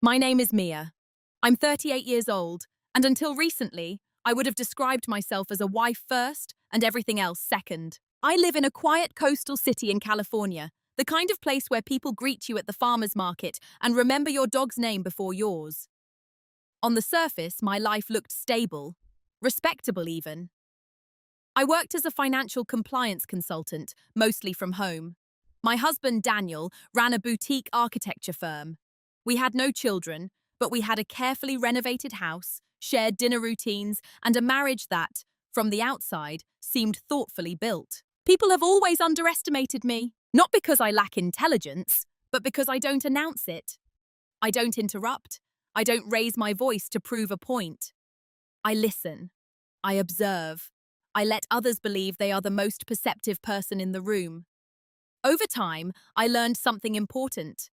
My name is Mia. I'm 38 years old, and until recently, I would have described myself as a wife first and everything else second. I live in a quiet coastal city in California, the kind of place where people greet you at the farmer's market and remember your dog's name before yours. On the surface, my life looked stable, respectable even. I worked as a financial compliance consultant, mostly from home. My husband, Daniel, ran a boutique architecture firm. We had no children, but we had a carefully renovated house, shared dinner routines, and a marriage that, from the outside, seemed thoughtfully built. People have always underestimated me, not because I lack intelligence, but because I don't announce it. I don't interrupt. I don't raise my voice to prove a point. I listen. I observe. I let others believe they are the most perceptive person in the room. Over time, I learned something important.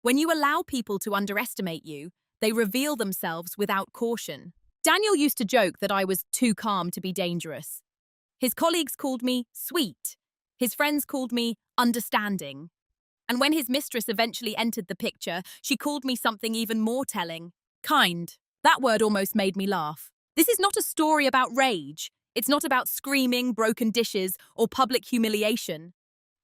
When you allow people to underestimate you, they reveal themselves without caution. Daniel used to joke that I was too calm to be dangerous. His colleagues called me sweet. His friends called me understanding. And when his mistress eventually entered the picture, she called me something even more telling. Kind. That word almost made me laugh. This is not a story about rage. It's not about screaming, broken dishes, or public humiliation.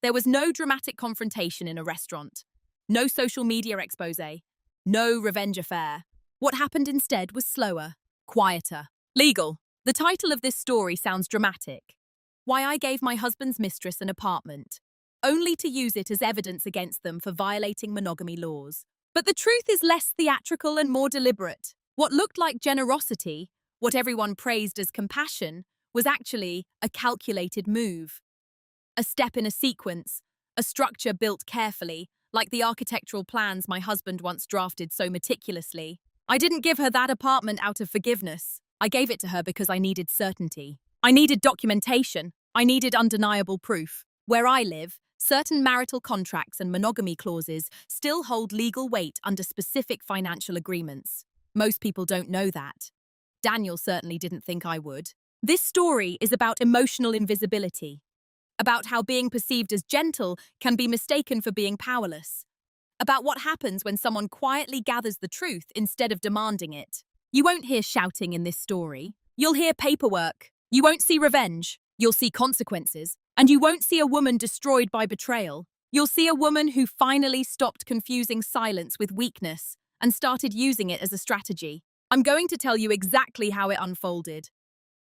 There was no dramatic confrontation in a restaurant. No social media expose. No revenge affair. What happened instead was slower, quieter. Legal. The title of this story sounds dramatic. Why I gave my husband's mistress an apartment, only to use it as evidence against them for violating monogamy laws. But the truth is less theatrical and more deliberate. What looked like generosity, what everyone praised as compassion, was actually a calculated move. A step in a sequence, a structure built carefully, like the architectural plans my husband once drafted so meticulously. I didn't give her that apartment out of forgiveness. I gave it to her because I needed certainty. I needed documentation. I needed undeniable proof. Where I live, certain marital contracts and monogamy clauses still hold legal weight under specific financial agreements. Most people don't know that. Daniel certainly didn't think I would. This story is about emotional invisibility, about how being perceived as gentle can be mistaken for being powerless, about what happens when someone quietly gathers the truth instead of demanding it. You won't hear shouting in this story. You'll hear paperwork. You won't see revenge. You'll see consequences. And you won't see a woman destroyed by betrayal. You'll see a woman who finally stopped confusing silence with weakness and started using it as a strategy. I'm going to tell you exactly how it unfolded.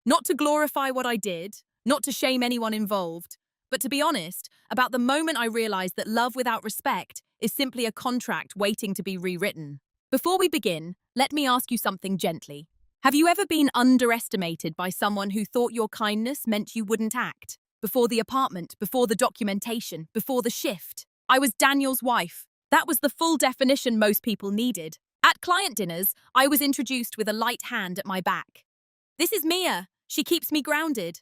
Not to glorify what I did, not to shame anyone involved, but to be honest about the moment I realized that love without respect is simply a contract waiting to be rewritten. Before we begin, let me ask you something gently. Have you ever been underestimated by someone who thought your kindness meant you wouldn't act? Before the apartment, before the documentation, before the shift. I was Daniel's wife. That was the full definition most people needed. At client dinners, I was introduced with a light hand at my back. This is Mia. She keeps me grounded.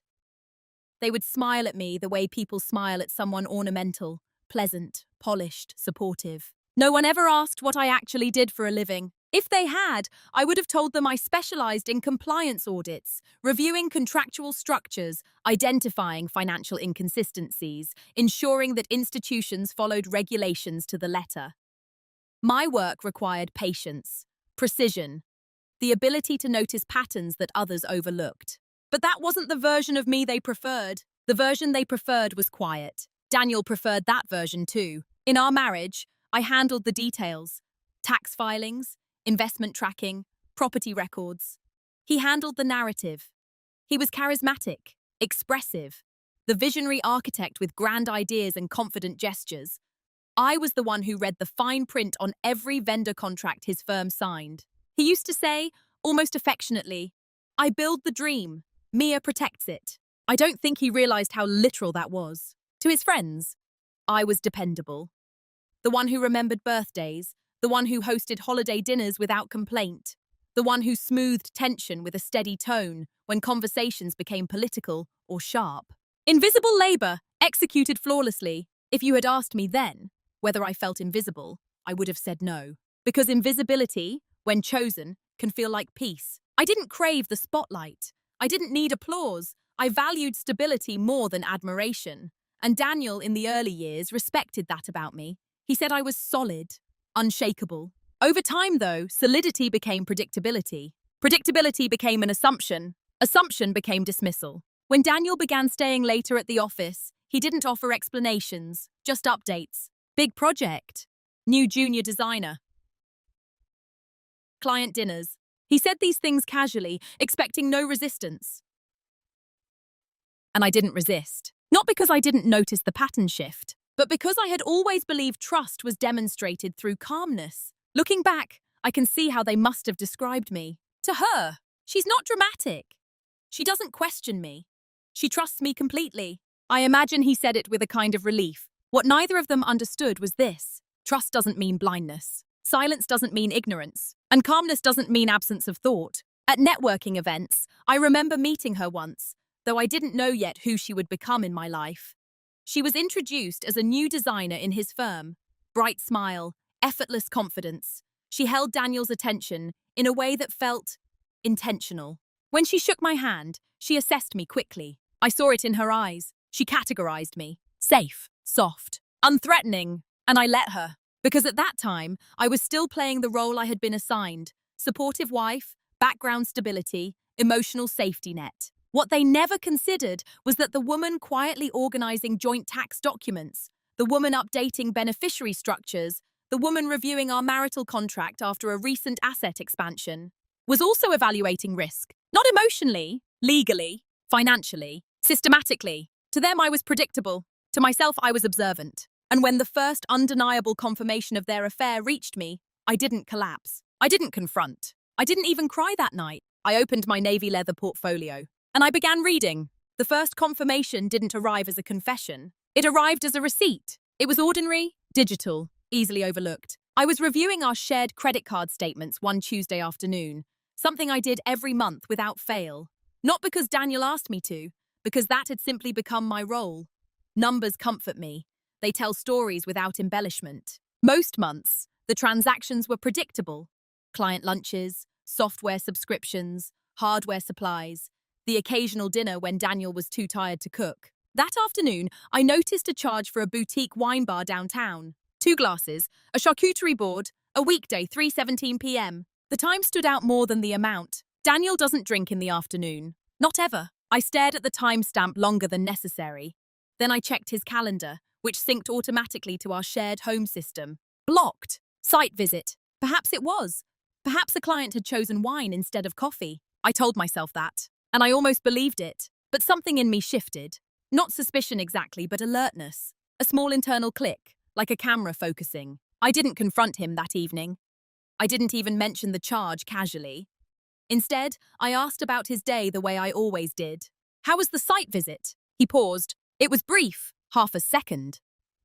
They would smile at me the way people smile at someone ornamental, pleasant, polished, supportive. No one ever asked what I actually did for a living. If they had, I would have told them I specialized in compliance audits, reviewing contractual structures, identifying financial inconsistencies, ensuring that institutions followed regulations to the letter. My work required patience, precision, the ability to notice patterns that others overlooked. But that wasn't the version of me they preferred. The version they preferred was quiet. Daniel preferred that version too. In our marriage, I handled the details. Tax filings, investment tracking, property records. He handled the narrative. He was charismatic, expressive, the visionary architect with grand ideas and confident gestures. I was the one who read the fine print on every vendor contract his firm signed. He used to say, almost affectionately, "I build the dream. Mia protects it." I don't think he realized how literal that was. To his friends, I was dependable. The one who remembered birthdays, the one who hosted holiday dinners without complaint, the one who smoothed tension with a steady tone when conversations became political or sharp. Invisible labor, executed flawlessly. If you had asked me then whether I felt invisible, I would have said no. Because invisibility, when chosen, can feel like peace. I didn't crave the spotlight. I didn't need applause. I valued stability more than admiration. And Daniel, in the early years, respected that about me. He said I was solid, unshakable. Over time, though, solidity became predictability. Predictability became an assumption. Assumption became dismissal. When Daniel began staying later at the office, he didn't offer explanations, just updates. Big project. New junior designer. Client dinners. He said these things casually, expecting no resistance. And I didn't resist. Not because I didn't notice the pattern shift, but because I had always believed trust was demonstrated through calmness. Looking back, I can see how they must have described me. To her, she's not dramatic. She doesn't question me. She trusts me completely. I imagine he said it with a kind of relief. What neither of them understood was this. Trust doesn't mean blindness. Silence doesn't mean ignorance. And calmness doesn't mean absence of thought. At networking events, I remember meeting her once, though I didn't know yet who she would become in my life. She was introduced as a new designer in his firm. Bright smile, effortless confidence. She held Daniel's attention in a way that felt intentional. When she shook my hand, she assessed me quickly. I saw it in her eyes. She categorized me. Safe, soft, unthreatening, and I let her. Because at that time, I was still playing the role I had been assigned. Supportive wife, background stability, emotional safety net. What they never considered was that the woman quietly organizing joint tax documents, the woman updating beneficiary structures, the woman reviewing our marital contract after a recent asset expansion, was also evaluating risk. Not emotionally, legally, financially, systematically. To them, I was predictable. To myself, I was observant. And when the first undeniable confirmation of their affair reached me, I didn't collapse. I didn't confront. I didn't even cry that night. I opened my navy leather portfolio, and I began reading. The first confirmation didn't arrive as a confession. It arrived as a receipt. It was ordinary, digital, easily overlooked. I was reviewing our shared credit card statements one Tuesday afternoon, something I did every month without fail. Not because Daniel asked me to, because that had simply become my role. Numbers comfort me. They tell stories without embellishment. Most months, the transactions were predictable. Client lunches, software subscriptions, hardware supplies, the occasional dinner when Daniel was too tired to cook. That afternoon, I noticed a charge for a boutique wine bar downtown. 2 glasses, a charcuterie board, a weekday 3:17 p.m. The time stood out more than the amount. Daniel doesn't drink in the afternoon. Not ever. I stared at the timestamp longer than necessary. Then I checked his calendar, which synced automatically to our shared home system. Blocked. Site visit. Perhaps it was. Perhaps a client had chosen wine instead of coffee. I told myself that, and I almost believed it. But something in me shifted. Not suspicion exactly, but alertness. A small internal click, like a camera focusing. I didn't confront him that evening. I didn't even mention the charge casually. Instead, I asked about his day the way I always did. How was the site visit? He paused. It was brief, half a second.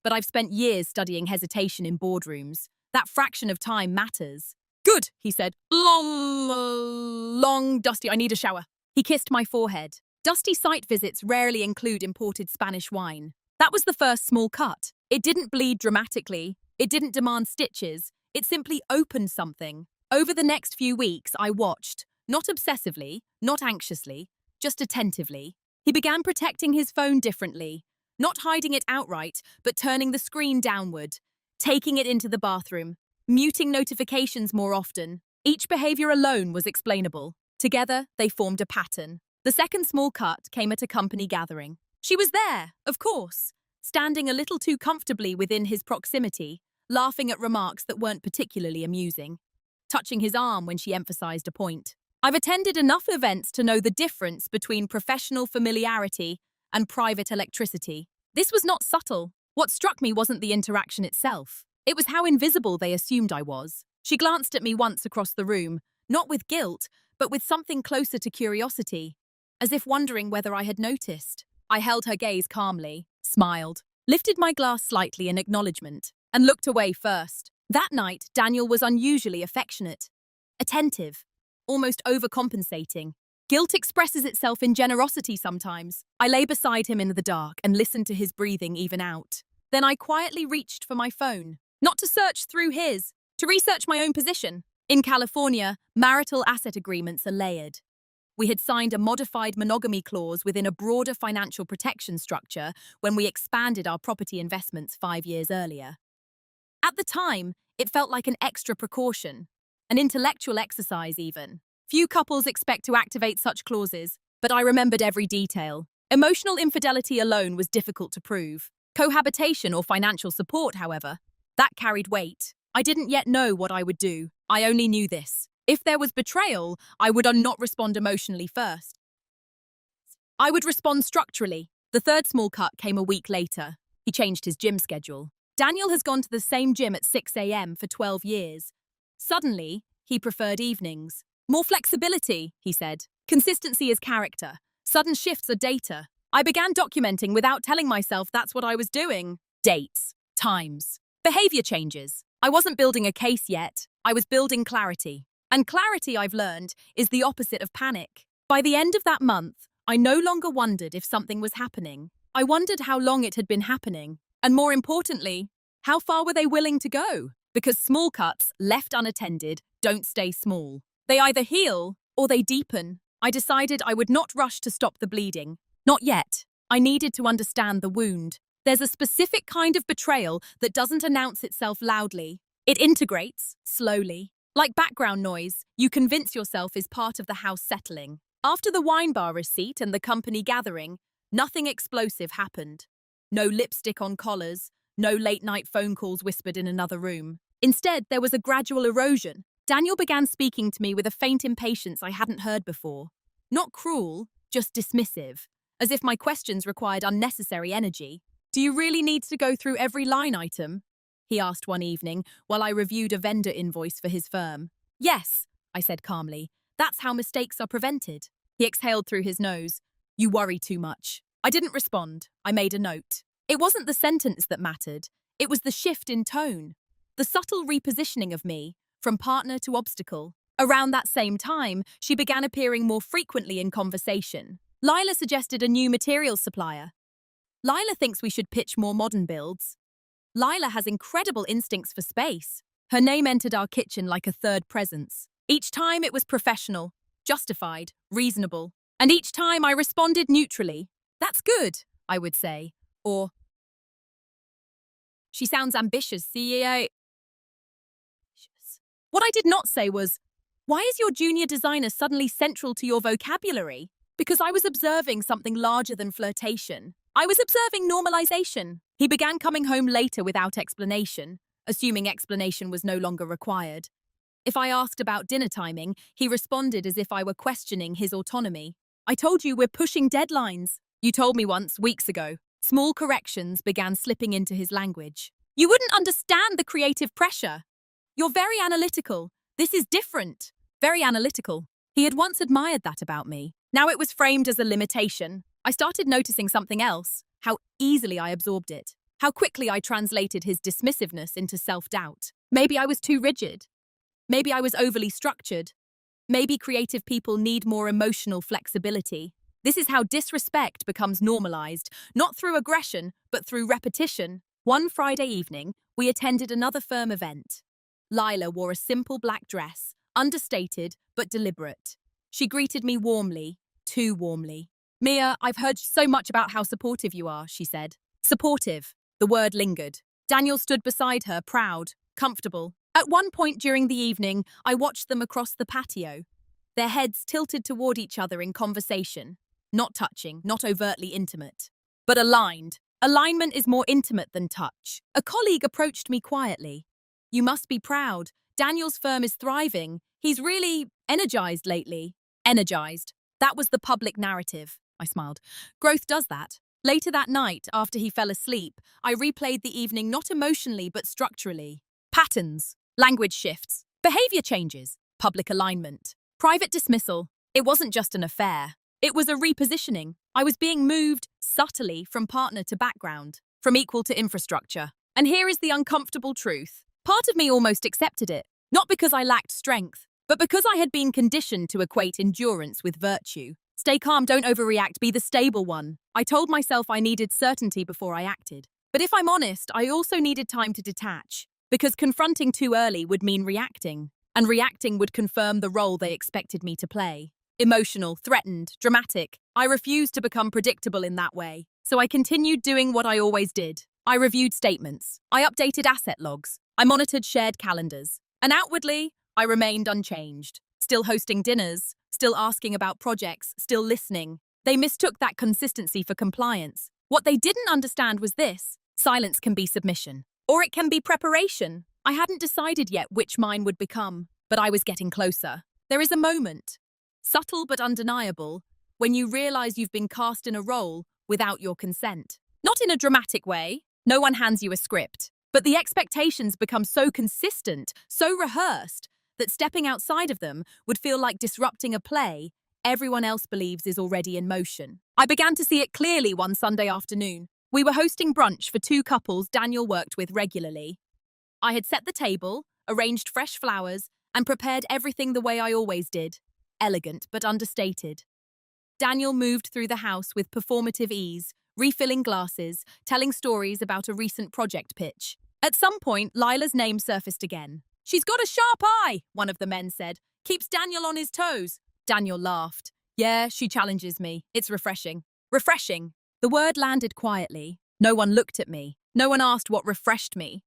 But I've spent years studying hesitation in boardrooms. That fraction of time matters. Good, he said. Long, dusty, I need a shower. He kissed my forehead. Dusty site visits rarely include imported Spanish wine. That was the first small cut. It didn't bleed dramatically. It didn't demand stitches. It simply opened something. Over the next few weeks, I watched. Not obsessively, not anxiously, just attentively. He began protecting his phone differently. Not hiding it outright, but turning the screen downward. Taking it into the bathroom. Muting notifications more often. Each behavior alone was explainable. Together, they formed a pattern. The second small cut came at a company gathering. She was there, of course, standing a little too comfortably within his proximity, laughing at remarks that weren't particularly amusing, touching his arm when she emphasized a point. I've attended enough events to know the difference between professional familiarity and private electricity. This was not subtle. What struck me wasn't the interaction itself. It was how invisible they assumed I was. She glanced at me once across the room, not with guilt, but with something closer to curiosity, as if wondering whether I had noticed. I held her gaze calmly, smiled, lifted my glass slightly in acknowledgement, and looked away first. That night, Daniel was unusually affectionate, attentive, almost overcompensating. Guilt expresses itself in generosity sometimes. I lay beside him in the dark and listened to his breathing even out. Then I quietly reached for my phone, not to search through his, to research my own position. In California, marital asset agreements are layered. We had signed a modified monogamy clause within a broader financial protection structure when we expanded our property investments 5 years earlier. At the time, It felt like an extra precaution, an intellectual exercise even. Few couples expect to activate such clauses, but I remembered every detail. Emotional infidelity alone was difficult to prove. Cohabitation or financial support, however, that carried weight. I didn't yet know what I would do. I only knew this. If there was betrayal, I would not respond emotionally first. I would respond structurally. The third small cut came a week later. He changed his gym schedule. Daniel has gone to the same gym at 6 a.m. for 12 years. Suddenly, he preferred evenings. More flexibility, he said. Consistency is character. Sudden shifts are data. I began documenting without telling myself that's what I was doing. Dates, times, behavior changes. I wasn't building a case yet. I was building clarity. And clarity, I've learned, is the opposite of panic. By the end of that month, I no longer wondered if something was happening. I wondered how long it had been happening. And more importantly, how far were they willing to go? Because small cuts, left unattended, don't stay small. They either heal or they deepen. I decided I would not rush to stop the bleeding. Not yet. I needed to understand the wound. There's a specific kind of betrayal that doesn't announce itself loudly. It integrates, slowly. Like background noise, you convince yourself is part of the house settling. After the wine bar receipt and the company gathering, nothing explosive happened. No lipstick on collars, no late-night phone calls whispered in another room. Instead, there was a gradual erosion. Daniel began speaking to me with a faint impatience I hadn't heard before. Not cruel, just dismissive, as if my questions required unnecessary energy. "Do you really need to go through every line item?" he asked one evening while I reviewed a vendor invoice for his firm. "Yes," I said calmly. "That's how mistakes are prevented." He exhaled through his nose. "You worry too much." I didn't respond. I made a note. It wasn't the sentence that mattered. It was the shift in tone. The subtle repositioning of me, from partner to obstacle. Around that same time, she began appearing more frequently in conversation. Lila suggested a new materials supplier. Lila thinks we should pitch more modern builds. Lila has incredible instincts for space. Her name entered our kitchen like a third presence. Each time it was professional, justified, reasonable. And each time I responded neutrally. "That's good," I would say. Or, "She sounds ambitious, CEO." What I did not say was, "Why is your junior designer suddenly central to your vocabulary?" Because I was observing something larger than flirtation. I was observing normalization. He began coming home later without explanation, assuming explanation was no longer required. If I asked about dinner timing, he responded as if I were questioning his autonomy. "I told you we're pushing deadlines." "You told me once, weeks ago." Small corrections began slipping into his language. "You wouldn't understand the creative pressure. You're very analytical. This is different." Very analytical. He had once admired that about me. Now it was framed as a limitation. I started noticing something else, how easily I absorbed it, how quickly I translated his dismissiveness into self-doubt. Maybe I was too rigid. Maybe I was overly structured. Maybe creative people need more emotional flexibility. This is how disrespect becomes normalized, not through aggression, but through repetition. One Friday evening, we attended another firm event. Lila wore a simple black dress, understated but deliberate. She greeted me warmly, too warmly. "Mia, I've heard so much about how supportive you are," she said. Supportive. The word lingered. Daniel stood beside her, proud, comfortable. At one point during the evening, I watched them across the patio, their heads tilted toward each other in conversation. Not touching, not overtly intimate, but aligned. Alignment is more intimate than touch. A colleague approached me quietly. "You must be proud. Daniel's firm is thriving. He's really energized lately." Energized. That was the public narrative. I smiled. Growth does that. Later that night, after he fell asleep, I replayed the evening not emotionally but structurally. Patterns, language shifts, behavior changes, public alignment, private dismissal. It wasn't just an affair. It was a repositioning. I was being moved, subtly, from partner to background, from equal to infrastructure. And here is the uncomfortable truth. Part of me almost accepted it, not because I lacked strength, but because I had been conditioned to equate endurance with virtue. Stay calm, don't overreact, be the stable one. I told myself I needed certainty before I acted. But if I'm honest, I also needed time to detach, because confronting too early would mean reacting, and reacting would confirm the role they expected me to play. Emotional, threatened, dramatic. I refused to become predictable in that way, so I continued doing what I always did. I reviewed statements. I updated asset logs. I monitored shared calendars, and outwardly, I remained unchanged. Still hosting dinners, still asking about projects, still listening. They mistook that consistency for compliance. What they didn't understand was this: silence can be submission, or it can be preparation. I hadn't decided yet which mine would become, but I was getting closer. There is a moment, subtle but undeniable, when you realize you've been cast in a role without your consent. Not in a dramatic way. No one hands you a script. But the expectations become so consistent, so rehearsed, that stepping outside of them would feel like disrupting a play everyone else believes is already in motion. I began to see it clearly one Sunday afternoon. We were hosting brunch for two couples Daniel worked with regularly. I had set the table, arranged fresh flowers, and prepared everything the way I always did. Elegant but understated. Daniel moved through the house with performative ease, refilling glasses, telling stories about a recent project pitch. At some point, Lila's name surfaced again. "She's got a sharp eye," one of the men said. "Keeps Daniel on his toes." Daniel laughed. "Yeah, she challenges me. It's refreshing." Refreshing. The word landed quietly. No one looked at me. No one asked what refreshed me.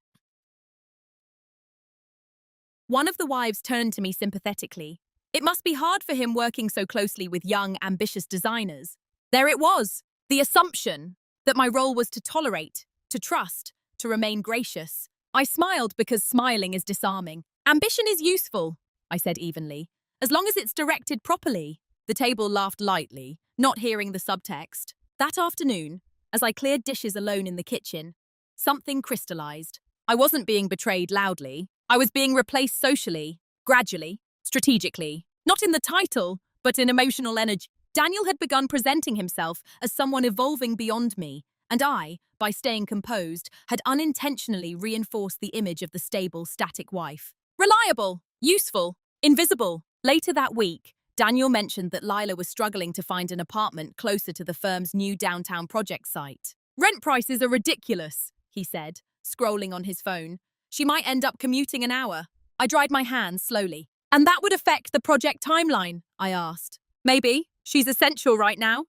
One of the wives turned to me sympathetically. It must be hard for him working so closely with young, ambitious designers. There it was. The assumption that my role was to tolerate, to trust, to remain gracious. I smiled because smiling is disarming. "Ambition is useful," I said evenly, "as long as it's directed properly." The table laughed lightly, not hearing the subtext. That afternoon, as I cleared dishes alone in the kitchen, something crystallized. I wasn't being betrayed loudly. I was being replaced socially, gradually, strategically. Not in the title, but in emotional energy. Daniel had begun presenting himself as someone evolving beyond me, and I, by staying composed, had unintentionally reinforced the image of the stable, static wife. Reliable, useful, invisible. Later that week, Daniel mentioned that Lila was struggling to find an apartment closer to the firm's new downtown project site. "Rent prices are ridiculous," he said, scrolling on his phone. "She might end up commuting an hour." I dried my hands slowly. "And that would affect the project timeline?" I asked. "Maybe. She's essential right now."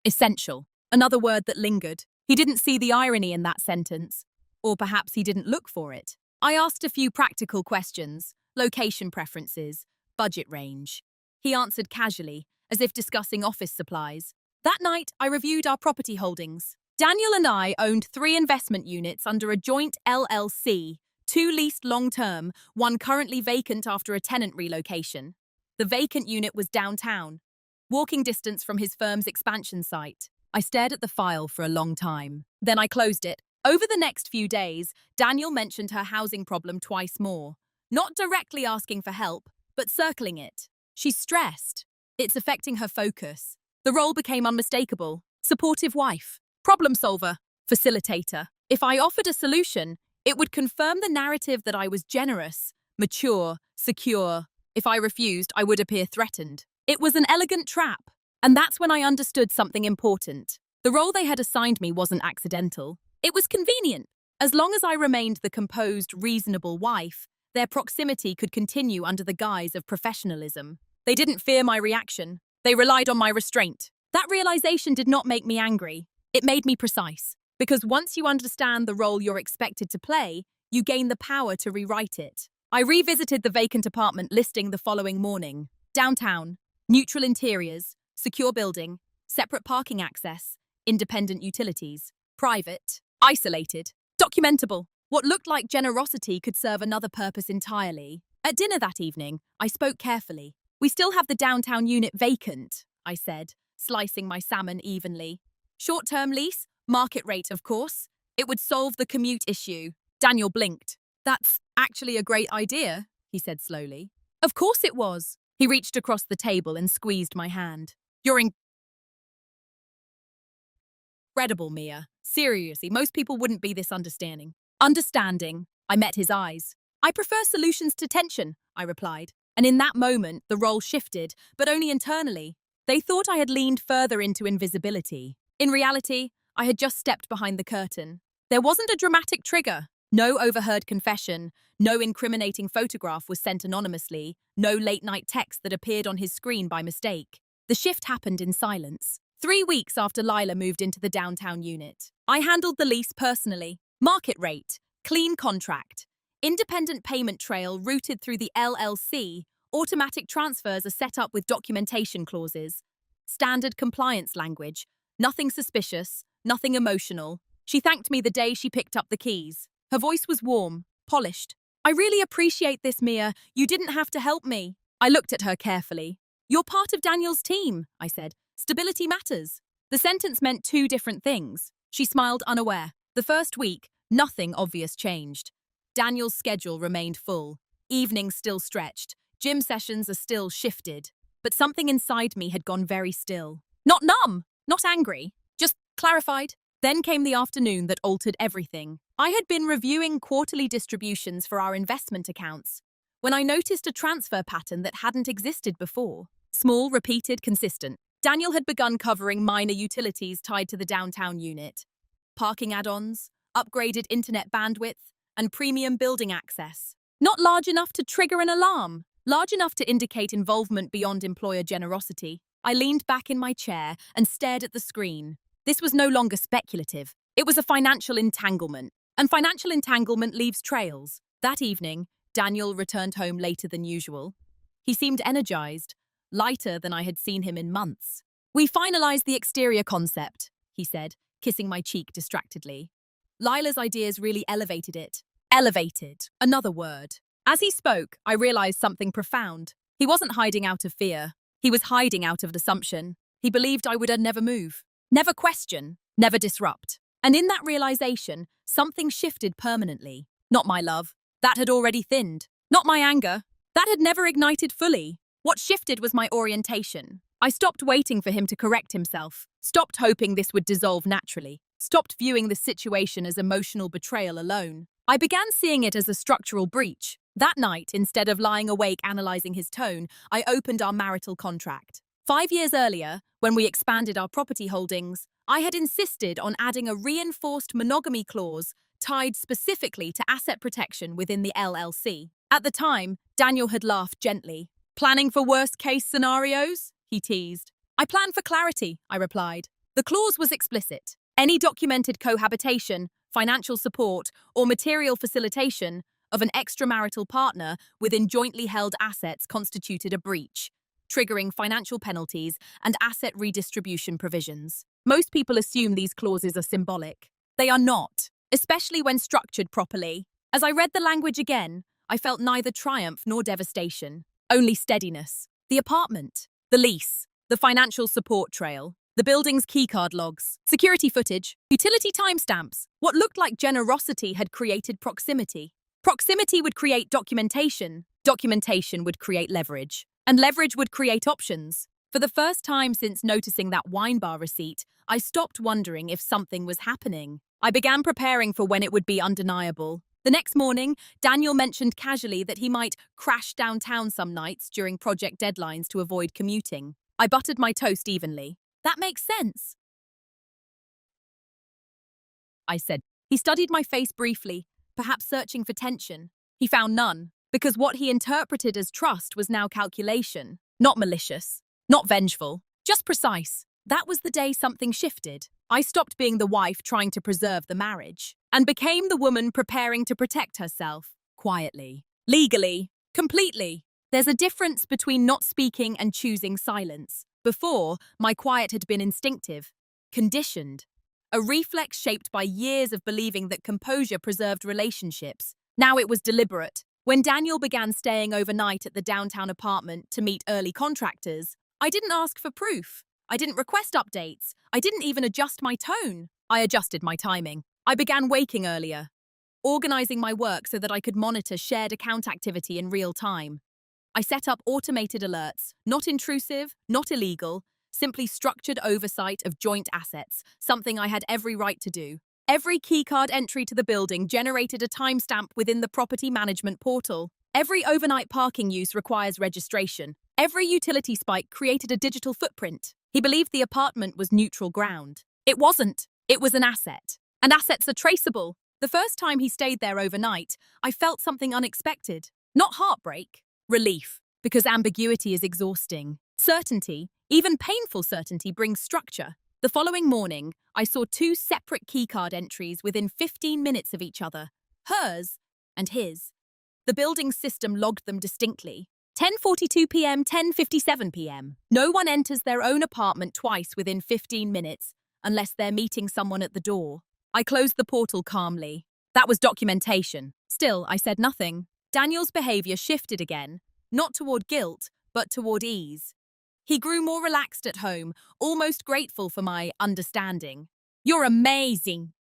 Essential. Another word that lingered. He didn't see the irony in that sentence. Or perhaps he didn't look for it. I asked a few practical questions. Location preferences. Budget range. He answered casually, as if discussing office supplies. That night, I reviewed our property holdings. Daniel and I owned 3 investment units under a joint LLC, 2 leased long-term, 1 currently vacant after a tenant relocation. The vacant unit was downtown, walking distance from his firm's expansion site. I stared at the file for a long time. Then I closed it. Over the next few days, Daniel mentioned her housing problem twice more. Not directly asking for help, but circling it. She's stressed. It's affecting her focus. The role became unmistakable. Supportive wife. Problem solver. Facilitator. If I offered a solution, it would confirm the narrative that I was generous, mature, secure. If I refused, I would appear threatened. It was an elegant trap. And that's when I understood something important. The role they had assigned me wasn't accidental. It was convenient. As long as I remained the composed, reasonable wife, their proximity could continue under the guise of professionalism. They didn't fear my reaction. They relied on my restraint. That realization did not make me angry. It made me precise. Because once you understand the role you're expected to play, you gain the power to rewrite it. I revisited the vacant apartment listing the following morning. Downtown, neutral interiors, secure building, separate parking access, independent utilities, private, isolated, documentable. What looked like generosity could serve another purpose entirely. At dinner that evening, I spoke carefully. "We still have the downtown unit vacant," I said, slicing my salmon evenly. "Short-term lease, market rate, of course. It would solve the commute issue." Daniel blinked. "That's actually a great idea," he said slowly. Of course it was. He reached across the table and squeezed my hand. "You're incredible, Mia. Seriously, most people wouldn't be this understanding." Understanding. I met his eyes. "I prefer solutions to tension," I replied. And in that moment, the role shifted, but only internally. They thought I had leaned further into invisibility. In reality, I had just stepped behind the curtain. There wasn't a dramatic trigger. No overheard confession. No incriminating photograph was sent anonymously. No late-night text that appeared on his screen by mistake. The shift happened in silence. 3 weeks after Lila moved into the downtown unit, I handled the lease personally. Market rate, Clean contract. Independent payment trail routed through the LLC. Automatic transfers are set up with documentation clauses. Standard compliance language. Nothing suspicious, nothing emotional. She thanked me the day she picked up the keys. Her voice was warm, polished. I really appreciate this, Mia. You didn't have to help me. I looked at her carefully. You're part of Daniel's team, I said. Stability matters. The sentence meant two different things. She smiled unaware. The first week, nothing obvious changed. Daniel's schedule remained full. Evenings still stretched. Gym sessions are still shifted. But something inside me had gone very still. Not numb, not angry, just clarified. Then came the afternoon that altered everything. I had been reviewing quarterly distributions for our investment accounts when I noticed a transfer pattern that hadn't existed before. Small, repeated, consistent. Daniel had begun covering minor utilities tied to the downtown unit. Parking add-ons, upgraded internet bandwidth, and premium building access. Not large enough to trigger an alarm, large enough to indicate involvement beyond employer generosity. I leaned back in my chair and stared at the screen. This was no longer speculative. It was a financial entanglement. And financial entanglement leaves trails. That evening, Daniel returned home later than usual. He seemed energized, lighter than I had seen him in months. We finalized the exterior concept, he said, kissing my cheek distractedly. Lila's ideas really elevated it. Elevated, another word. As he spoke, I realized something profound. He wasn't hiding out of fear. He was hiding out of an assumption. He believed I would never move, never question, never disrupt. And in that realization, something shifted permanently. Not my love. That had already thinned. Not my anger. That had never ignited fully. What shifted was my orientation. I stopped waiting for him to correct himself, stopped hoping this would dissolve naturally, stopped viewing the situation as emotional betrayal alone. I began seeing it as a structural breach. That night, instead of lying awake analyzing his tone, I opened our marital contract. 5 years earlier, when we expanded our property holdings, I had insisted on adding a reinforced monogamy clause tied specifically to asset protection within the LLC. At the time, Daniel had laughed gently. Planning for worst-case scenarios? He teased. I planned for clarity, I replied. The clause was explicit. Any documented cohabitation, financial support, or material facilitation of an extramarital partner within jointly held assets constituted a breach, triggering financial penalties and asset redistribution provisions. Most people assume these clauses are symbolic. They are not, especially when structured properly. As I read the language again, I felt neither triumph nor devastation, only steadiness. The apartment, the lease, the financial support trail, the building's keycard logs, security footage, utility timestamps. What looked like generosity had created proximity. Proximity would create documentation. Documentation would create leverage. And leverage would create options. For the first time since noticing that wine bar receipt, I stopped wondering if something was happening. I began preparing for when it would be undeniable. The next morning, Daniel mentioned casually that he might crash downtown some nights during project deadlines to avoid commuting. I buttered my toast evenly. That makes sense, I said. He studied my face briefly, perhaps searching for tension. He found none, because what he interpreted as trust was now calculation, not malicious, not vengeful, just precise. That was the day something shifted. I stopped being the wife trying to preserve the marriage and became the woman preparing to protect herself, quietly, legally, completely. There's a difference between not speaking and choosing silence. Before, my quiet had been instinctive, conditioned, a reflex shaped by years of believing that composure preserved relationships. Now it was deliberate. When Daniel began staying overnight at the downtown apartment to meet early contractors, I didn't ask for proof. I didn't request updates. I didn't even adjust my tone. I adjusted my timing. I began waking earlier, organizing my work so that I could monitor shared account activity in real time. I set up automated alerts, not intrusive, not illegal, simply structured oversight of joint assets, something I had every right to do. Every keycard entry to the building generated a timestamp within the property management portal. Every overnight parking use requires registration. Every utility spike created a digital footprint. He believed the apartment was neutral ground. It wasn't. It was an asset. And assets are traceable. The first time he stayed there overnight, I felt something unexpected. Not heartbreak. Relief. Because ambiguity is exhausting. Certainty, even painful certainty, brings structure. The following morning, I saw 2 separate keycard entries within 15 minutes of each other. hers and his. The building system logged them distinctly. 10:42 p.m., 10:57 p.m. No one enters their own apartment twice within 15 minutes unless they're meeting someone at the door. I closed the portal calmly. That was documentation. Still, I said nothing. Daniel's behavior shifted again, not toward guilt, but toward ease. He grew more relaxed at home, almost grateful for my understanding. "You're amazing."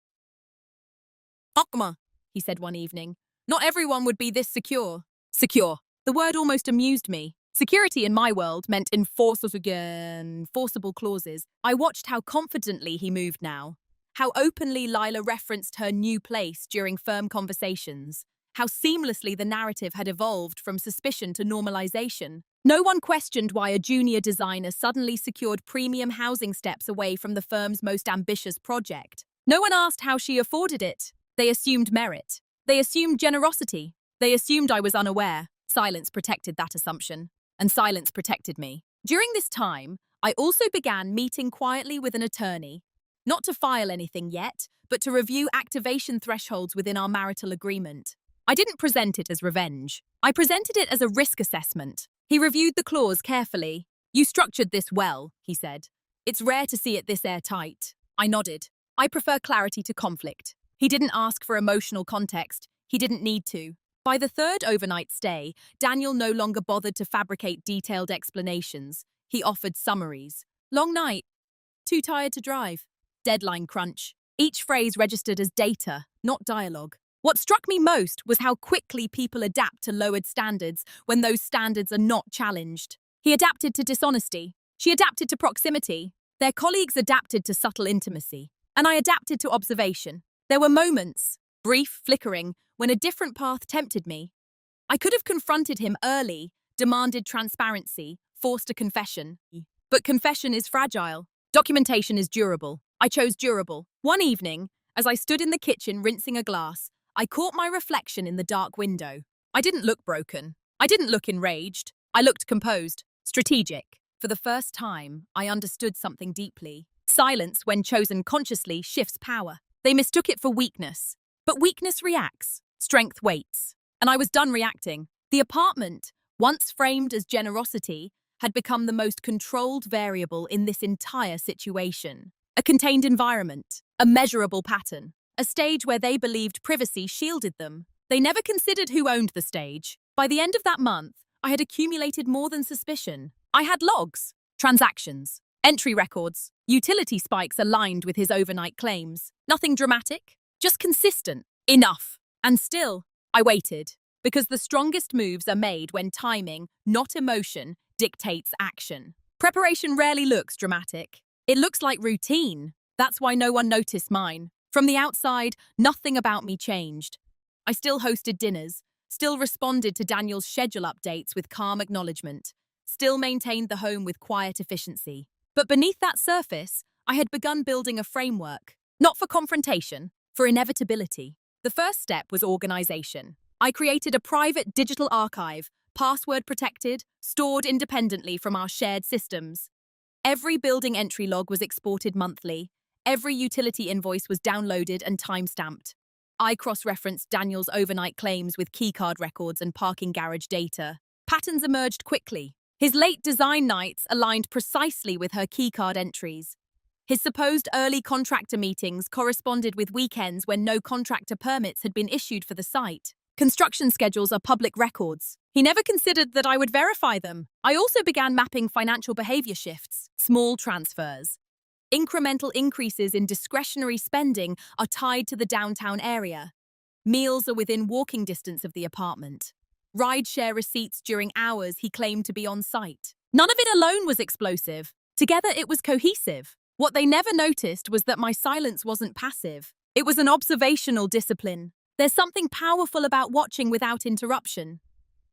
"Okma," he said one evening. "Not everyone would be this secure." Secure. The word almost amused me. Security in my world meant enforceable clauses. I watched how confidently he moved now. How openly Lila referenced her new place during firm conversations. How seamlessly the narrative had evolved from suspicion to normalization. No one questioned why a junior designer suddenly secured premium housing steps away from the firm's most ambitious project. No one asked how she afforded it. They assumed merit. They assumed generosity. They assumed I was unaware. Silence protected that assumption. And silence protected me. During this time, I also began meeting quietly with an attorney. Not to file anything yet, but to review activation thresholds within our marital agreement. I didn't present it as revenge. I presented it as a risk assessment. He reviewed the clause carefully. "You structured this well," he said. "It's rare to see it this airtight." I nodded. I prefer clarity to conflict. He didn't ask for emotional context. He didn't need to. By the third overnight stay, Daniel no longer bothered to fabricate detailed explanations. He offered summaries. "Long night. Too tired to drive. Deadline crunch." Each phrase registered as data, not dialogue. What struck me most was how quickly people adapt to lowered standards when those standards are not challenged. He adapted to dishonesty. She adapted to proximity. Their colleagues adapted to subtle intimacy. And I adapted to observation. There were moments, brief, flickering, when a different path tempted me. I could have confronted him early, demanded transparency, forced a confession. But confession is fragile. Documentation is durable. I chose durable. One evening, as I stood in the kitchen rinsing a glass, I caught my reflection in the dark window. I didn't look broken. I didn't look enraged. I looked composed, strategic. For the first time, I understood something deeply. Silence, when chosen consciously, shifts power. They mistook it for weakness. But weakness reacts. Strength waits. And I was done reacting. The apartment, once framed as generosity, had become the most controlled variable in this entire situation. A contained environment, a measurable pattern, a stage where they believed privacy shielded them. They never considered who owned the stage. By the end of that month, I had accumulated more than suspicion. I had logs, transactions, entry records, utility spikes aligned with his overnight claims. Nothing dramatic, just consistent. Enough. And still, I waited. Because the strongest moves are made when timing, not emotion, dictates action. Preparation rarely looks dramatic. It looks like routine. That's why no one noticed mine. From the outside, nothing about me changed. I still hosted dinners, still responded to Daniel's schedule updates with calm acknowledgement, still maintained the home with quiet efficiency. But beneath that surface, I had begun building a framework, not for confrontation, for inevitability. The first step was organization. I created a private digital archive, password protected, stored independently from our shared systems. Every building entry log was exported monthly. Every utility invoice was downloaded and time-stamped. I cross-referenced Daniel's overnight claims with keycard records and parking garage data. Patterns emerged quickly. His late design nights aligned precisely with her keycard entries. His supposed early contractor meetings corresponded with weekends when no contractor permits had been issued for the site. Construction schedules are public records. He never considered that I would verify them. I also began mapping financial behavior shifts, small transfers. Incremental increases in discretionary spending are tied to the downtown area. Meals are within walking distance of the apartment. Rideshare receipts during hours he claimed to be on site. None of it alone was explosive. Together it was cohesive. What they never noticed was that my silence wasn't passive. It was an observational discipline. There's something powerful about watching without interruption.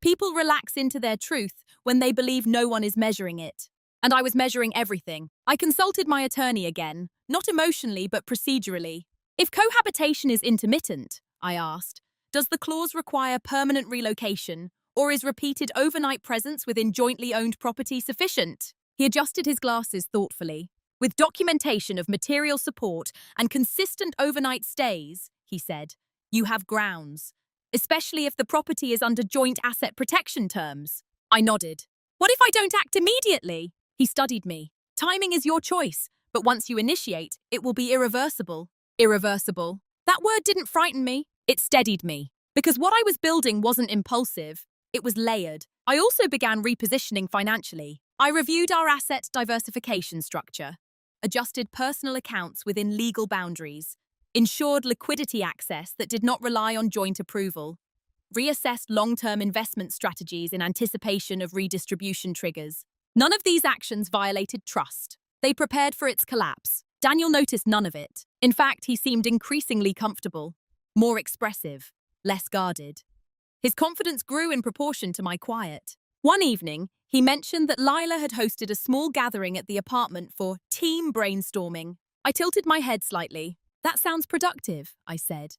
People relax into their truth when they believe no one is measuring it. And I was measuring everything. I consulted my attorney again, not emotionally but procedurally. If cohabitation is intermittent, I asked, does the clause require permanent relocation, or is repeated overnight presence within jointly owned property sufficient? He adjusted his glasses thoughtfully. With documentation of material support and consistent overnight stays, he said, You have grounds, especially if the property is under joint asset protection terms. I nodded. What if I don't act immediately? He studied me. Timing is your choice, but once you initiate, it will be irreversible. Irreversible. That word didn't frighten me. It steadied me. Because what I was building wasn't impulsive. It was layered. I also began repositioning financially. I reviewed our asset diversification structure, adjusted personal accounts within legal boundaries, ensured liquidity access that did not rely on joint approval, reassessed long-term investment strategies in anticipation of redistribution triggers. None of these actions violated trust. They prepared for its collapse. Daniel noticed none of it. In fact, he seemed increasingly comfortable, more expressive, less guarded. His confidence grew in proportion to my quiet. One evening, he mentioned that Lila had hosted a small gathering at the apartment for team brainstorming. I tilted my head slightly. That sounds productive, I said.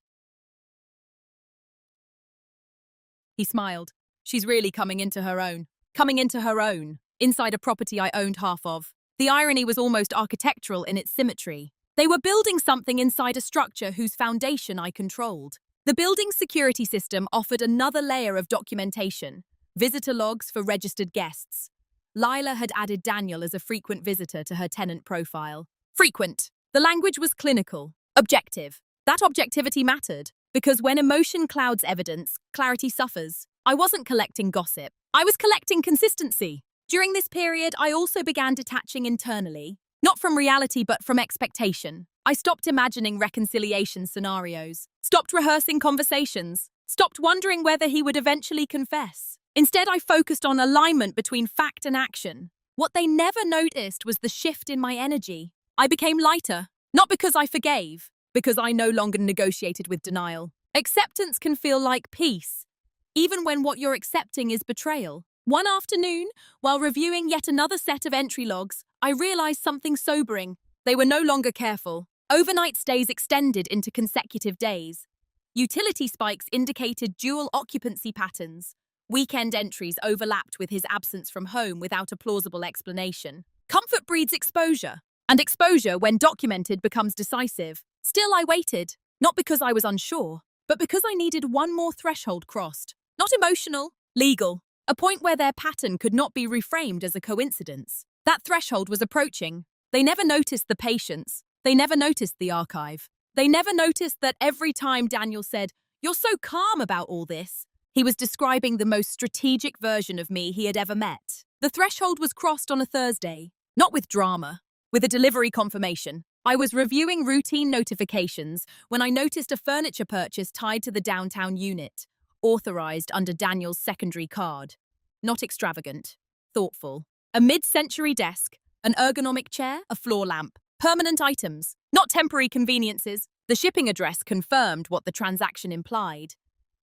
He smiled. She's really coming into her own. Coming into her own. Inside a property I owned half of. The irony was almost architectural in its symmetry. They were building something inside a structure whose foundation I controlled. The building's security system offered another layer of documentation. Visitor logs for registered guests. Lila had added Daniel as a frequent visitor to her tenant profile. Frequent. The language was clinical. Objective. That objectivity mattered, because when emotion clouds evidence, clarity suffers. I wasn't collecting gossip. I was collecting consistency. During this period, I also began detaching internally, not from reality but from expectation. I stopped imagining reconciliation scenarios, stopped rehearsing conversations, stopped wondering whether he would eventually confess. Instead, I focused on alignment between fact and action. What they never noticed was the shift in my energy. I became lighter, not because I forgave, because I no longer negotiated with denial. Acceptance can feel like peace, even when what you're accepting is betrayal. One afternoon, while reviewing yet another set of entry logs, I realized something sobering. They were no longer careful. Overnight stays extended into consecutive days. Utility spikes indicated dual occupancy patterns. Weekend entries overlapped with his absence from home without a plausible explanation. Comfort breeds exposure, and exposure, when documented, becomes decisive. Still, I waited, not because I was unsure, but because I needed one more threshold crossed. Not emotional, legal. A point where their pattern could not be reframed as a coincidence. That threshold was approaching. They never noticed the patience. They never noticed the archive. They never noticed that every time Daniel said, "You're so calm about all this," he was describing the most strategic version of me he had ever met. The threshold was crossed on a Thursday, not with drama, with a delivery confirmation. I was reviewing routine notifications when I noticed a furniture purchase tied to the downtown unit, authorized under Daniel's secondary card. Not extravagant, thoughtful. A mid-century desk, an ergonomic chair, a floor lamp. Permanent items, not temporary conveniences. The shipping address confirmed what the transaction implied.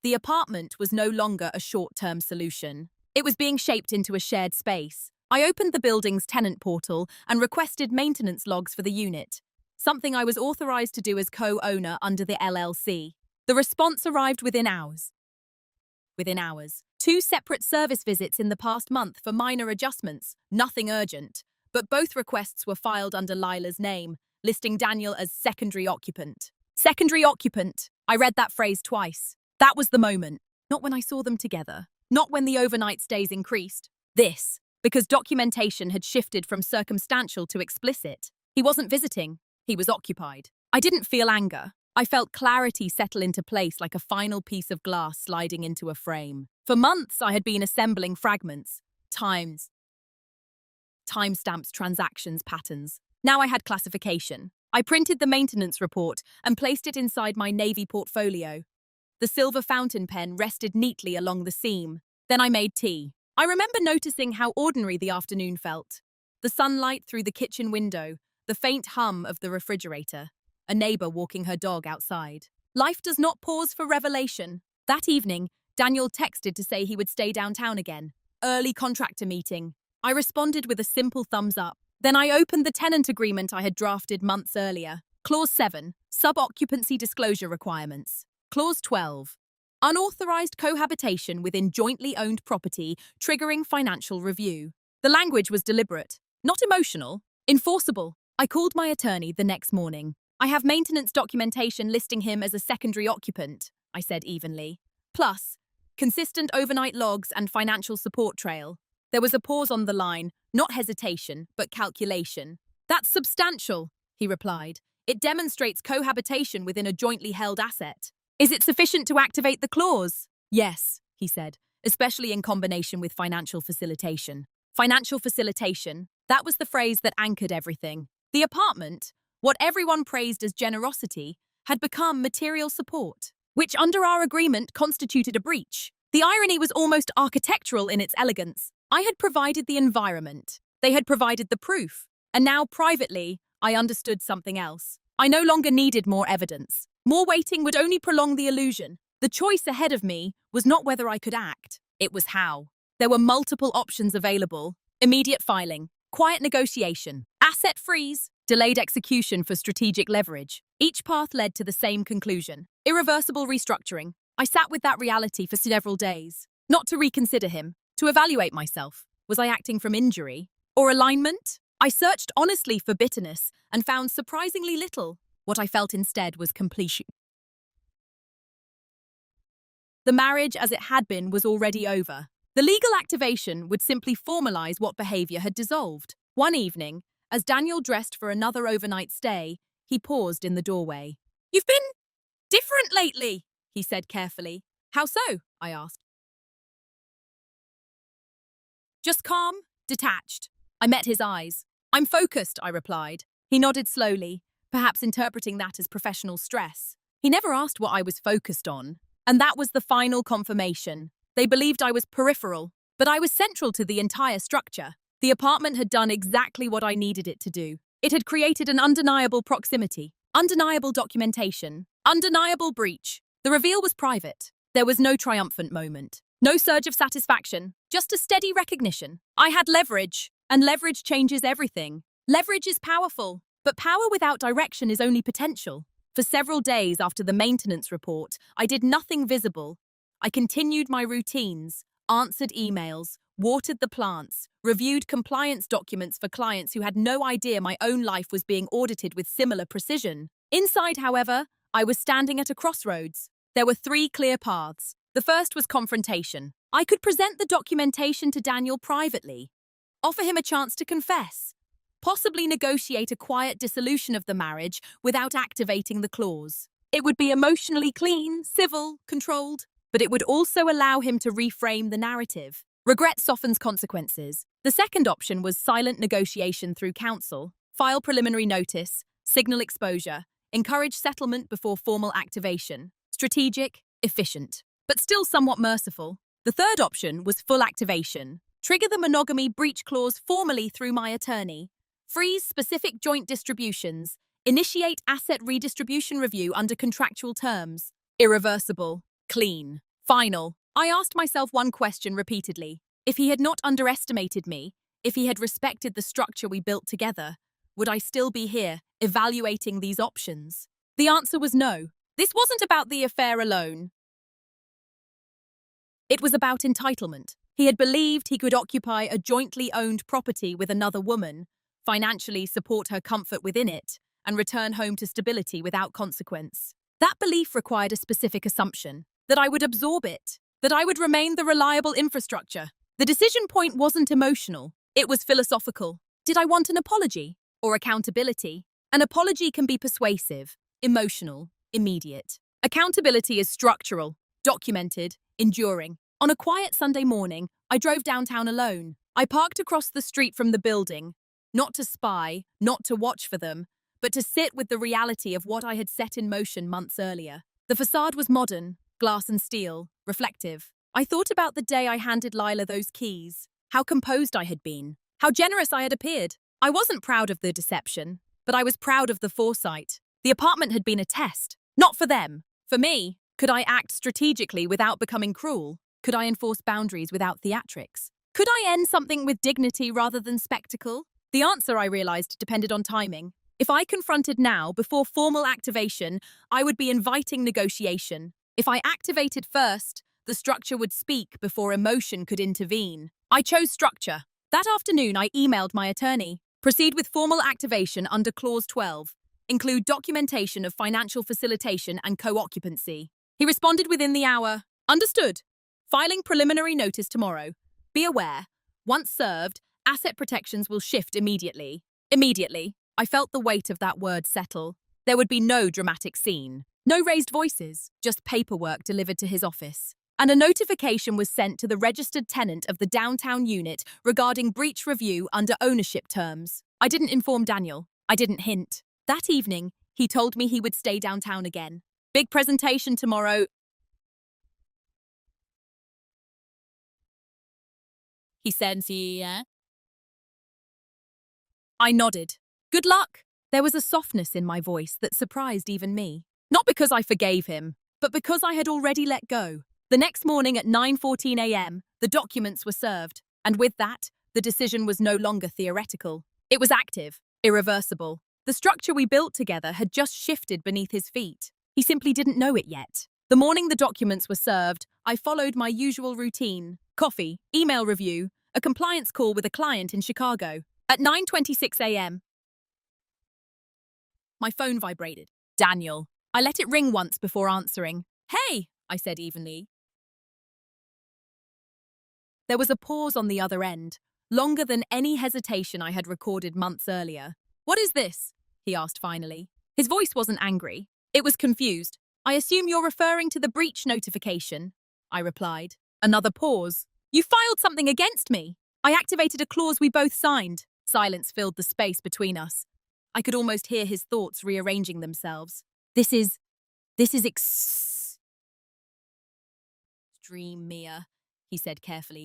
The apartment was no longer a short-term solution. It was being shaped into a shared space. I opened the building's tenant portal and requested maintenance logs for the unit, something I was authorized to do as co-owner under the LLC. The response arrived within hours. 2 separate service visits in the past month for minor adjustments, nothing urgent, but both requests were filed under Lila's name, listing Daniel as secondary occupant. Secondary occupant. I read that phrase twice. That was the moment. Not when I saw them together. Not when the overnight stays increased. This. Because documentation had shifted from circumstantial to explicit. He wasn't visiting. He was occupied. I didn't feel anger. I felt clarity settle into place like a final piece of glass sliding into a frame. For months, I had been assembling fragments. Timestamps, transactions, patterns. Now I had classification. I printed the maintenance report and placed it inside my navy portfolio. The silver fountain pen rested neatly along the seam. Then I made tea. I remember noticing how ordinary the afternoon felt. The sunlight through the kitchen window, the faint hum of the refrigerator, a neighbor walking her dog outside. Life does not pause for revelation. That evening, Daniel texted to say he would stay downtown again. Early contractor meeting. I responded with a simple thumbs up. Then I opened the tenant agreement I had drafted months earlier. Clause 7, sub-occupancy disclosure requirements. Clause 12, unauthorized cohabitation within jointly owned property triggering financial review. The language was deliberate, not emotional, enforceable. I called my attorney the next morning. I have maintenance documentation listing him as a secondary occupant. I said evenly. Plus, consistent overnight logs and financial support trail. There was a pause on the line, not hesitation, but calculation. That's substantial, he replied. It demonstrates cohabitation within a jointly held asset. Is it sufficient to activate the clause? Yes, he said, especially in combination with financial facilitation. Financial facilitation, that was the phrase that anchored everything. The apartment, what everyone praised as generosity, had become material support, which under our agreement constituted a breach. The irony was almost architectural in its elegance. I had provided the environment. They had provided the proof. And now, privately, I understood something else. I no longer needed more evidence. More waiting would only prolong the illusion. The choice ahead of me was not whether I could act. It was how. There were multiple options available. Immediate filing, quiet negotiation, asset freeze, delayed execution for strategic leverage. Each path led to the same conclusion. Irreversible restructuring. I sat with that reality for several days. Not to reconsider him, to evaluate myself. Was I acting from injury? Or alignment? I searched honestly for bitterness and found surprisingly little. What I felt instead was completion. The marriage as it had been was already over. The legal activation would simply formalize what behavior had dissolved. One evening, as Daniel dressed for another overnight stay, he paused in the doorway. "You've been different lately," he said carefully. "How so?" I asked. "Just calm, detached." I met his eyes. "I'm focused," I replied. He nodded slowly, perhaps interpreting that as professional stress. He never asked what I was focused on, and that was the final confirmation. They believed I was peripheral, but I was central to the entire structure. The apartment had done exactly what I needed it to do. It had created an undeniable proximity, undeniable documentation, undeniable breach. The reveal was private. There was no triumphant moment, no surge of satisfaction, just a steady recognition. I had leverage, and leverage changes everything. Leverage is powerful, but power without direction is only potential. For several days after the maintenance report, I did nothing visible. I continued my routines, answered emails, watered the plants, reviewed compliance documents for clients who had no idea my own life was being audited with similar precision. Inside, however, I was standing at a crossroads. There were 3 clear paths. The first was confrontation. I could present the documentation to Daniel privately, offer him a chance to confess, possibly negotiate a quiet dissolution of the marriage without activating the clause. It would be emotionally clean, civil, controlled, but it would also allow him to reframe the narrative. Regret softens consequences. The second option was silent negotiation through counsel, file preliminary notice, signal exposure, encourage settlement before formal activation. Strategic, efficient, but still somewhat merciful. The third option was full activation. Trigger the monogamy breach clause formally through my attorney. Freeze specific joint distributions. Initiate asset redistribution review under contractual terms. Irreversible. Clean. Final. I asked myself one question repeatedly. If he had not underestimated me, if he had respected the structure we built together, would I still be here, evaluating these options? The answer was no. This wasn't about the affair alone. It was about entitlement. He had believed he could occupy a jointly owned property with another woman, financially support her comfort within it, and return home to stability without consequence. That belief required a specific assumption, that I would absorb it, that I would remain the reliable infrastructure. The decision point wasn't emotional, it was philosophical. Did I want an apology? Or accountability? An apology can be persuasive, emotional, immediate. Accountability is structural, documented, enduring. On a quiet Sunday morning, I drove downtown alone. I parked across the street from the building, not to spy, not to watch for them, but to sit with the reality of what I had set in motion months earlier. The facade was modern, glass and steel, reflective. I thought about the day I handed Lila those keys, how composed I had been, how generous I had appeared. I wasn't proud of the deception, but I was proud of the foresight. The apartment had been a test, not for them, for me. Could I act strategically without becoming cruel? Could I enforce boundaries without theatrics? Could I end something with dignity rather than spectacle? The answer, I realized, depended on timing. If I confronted now, before formal activation, I would be inviting negotiation. If I activated first, the structure would speak before emotion could intervene. I chose structure. That afternoon, I emailed my attorney. Proceed with formal activation under Clause 12. Include documentation of financial facilitation and co-occupancy. He responded within the hour. Understood. Filing preliminary notice tomorrow. Be aware, once served, asset protections will shift immediately. Immediately. I felt the weight of that word settle. There would be no dramatic scene. No raised voices, just paperwork delivered to his office. And a notification was sent to the registered tenant of the downtown unit regarding breach review under ownership terms. I didn't inform Daniel. I didn't hint. That evening, he told me he would stay downtown again. Big presentation tomorrow. He said, yeah. I nodded. Good luck. There was a softness in my voice that surprised even me. Not because I forgave him, but because I had already let go. The next morning at 9:14 a.m., the documents were served, and with that, the decision was no longer theoretical. It was active, irreversible. The structure we built together had just shifted beneath his feet. He simply didn't know it yet. The morning the documents were served, I followed my usual routine. Coffee, email review, a compliance call with a client in Chicago. At 9:26 a.m., my phone vibrated. Daniel. I let it ring once before answering. Hey, I said evenly. There was a pause on the other end, longer than any hesitation I had recorded months earlier. What is this? He asked finally. His voice wasn't angry. It was confused. I assume you're referring to the breach notification, I replied. Another pause. You filed something against me. I activated a clause we both signed. Silence filled the space between us. I could almost hear his thoughts rearranging themselves. This is extreme, Mia, he said carefully.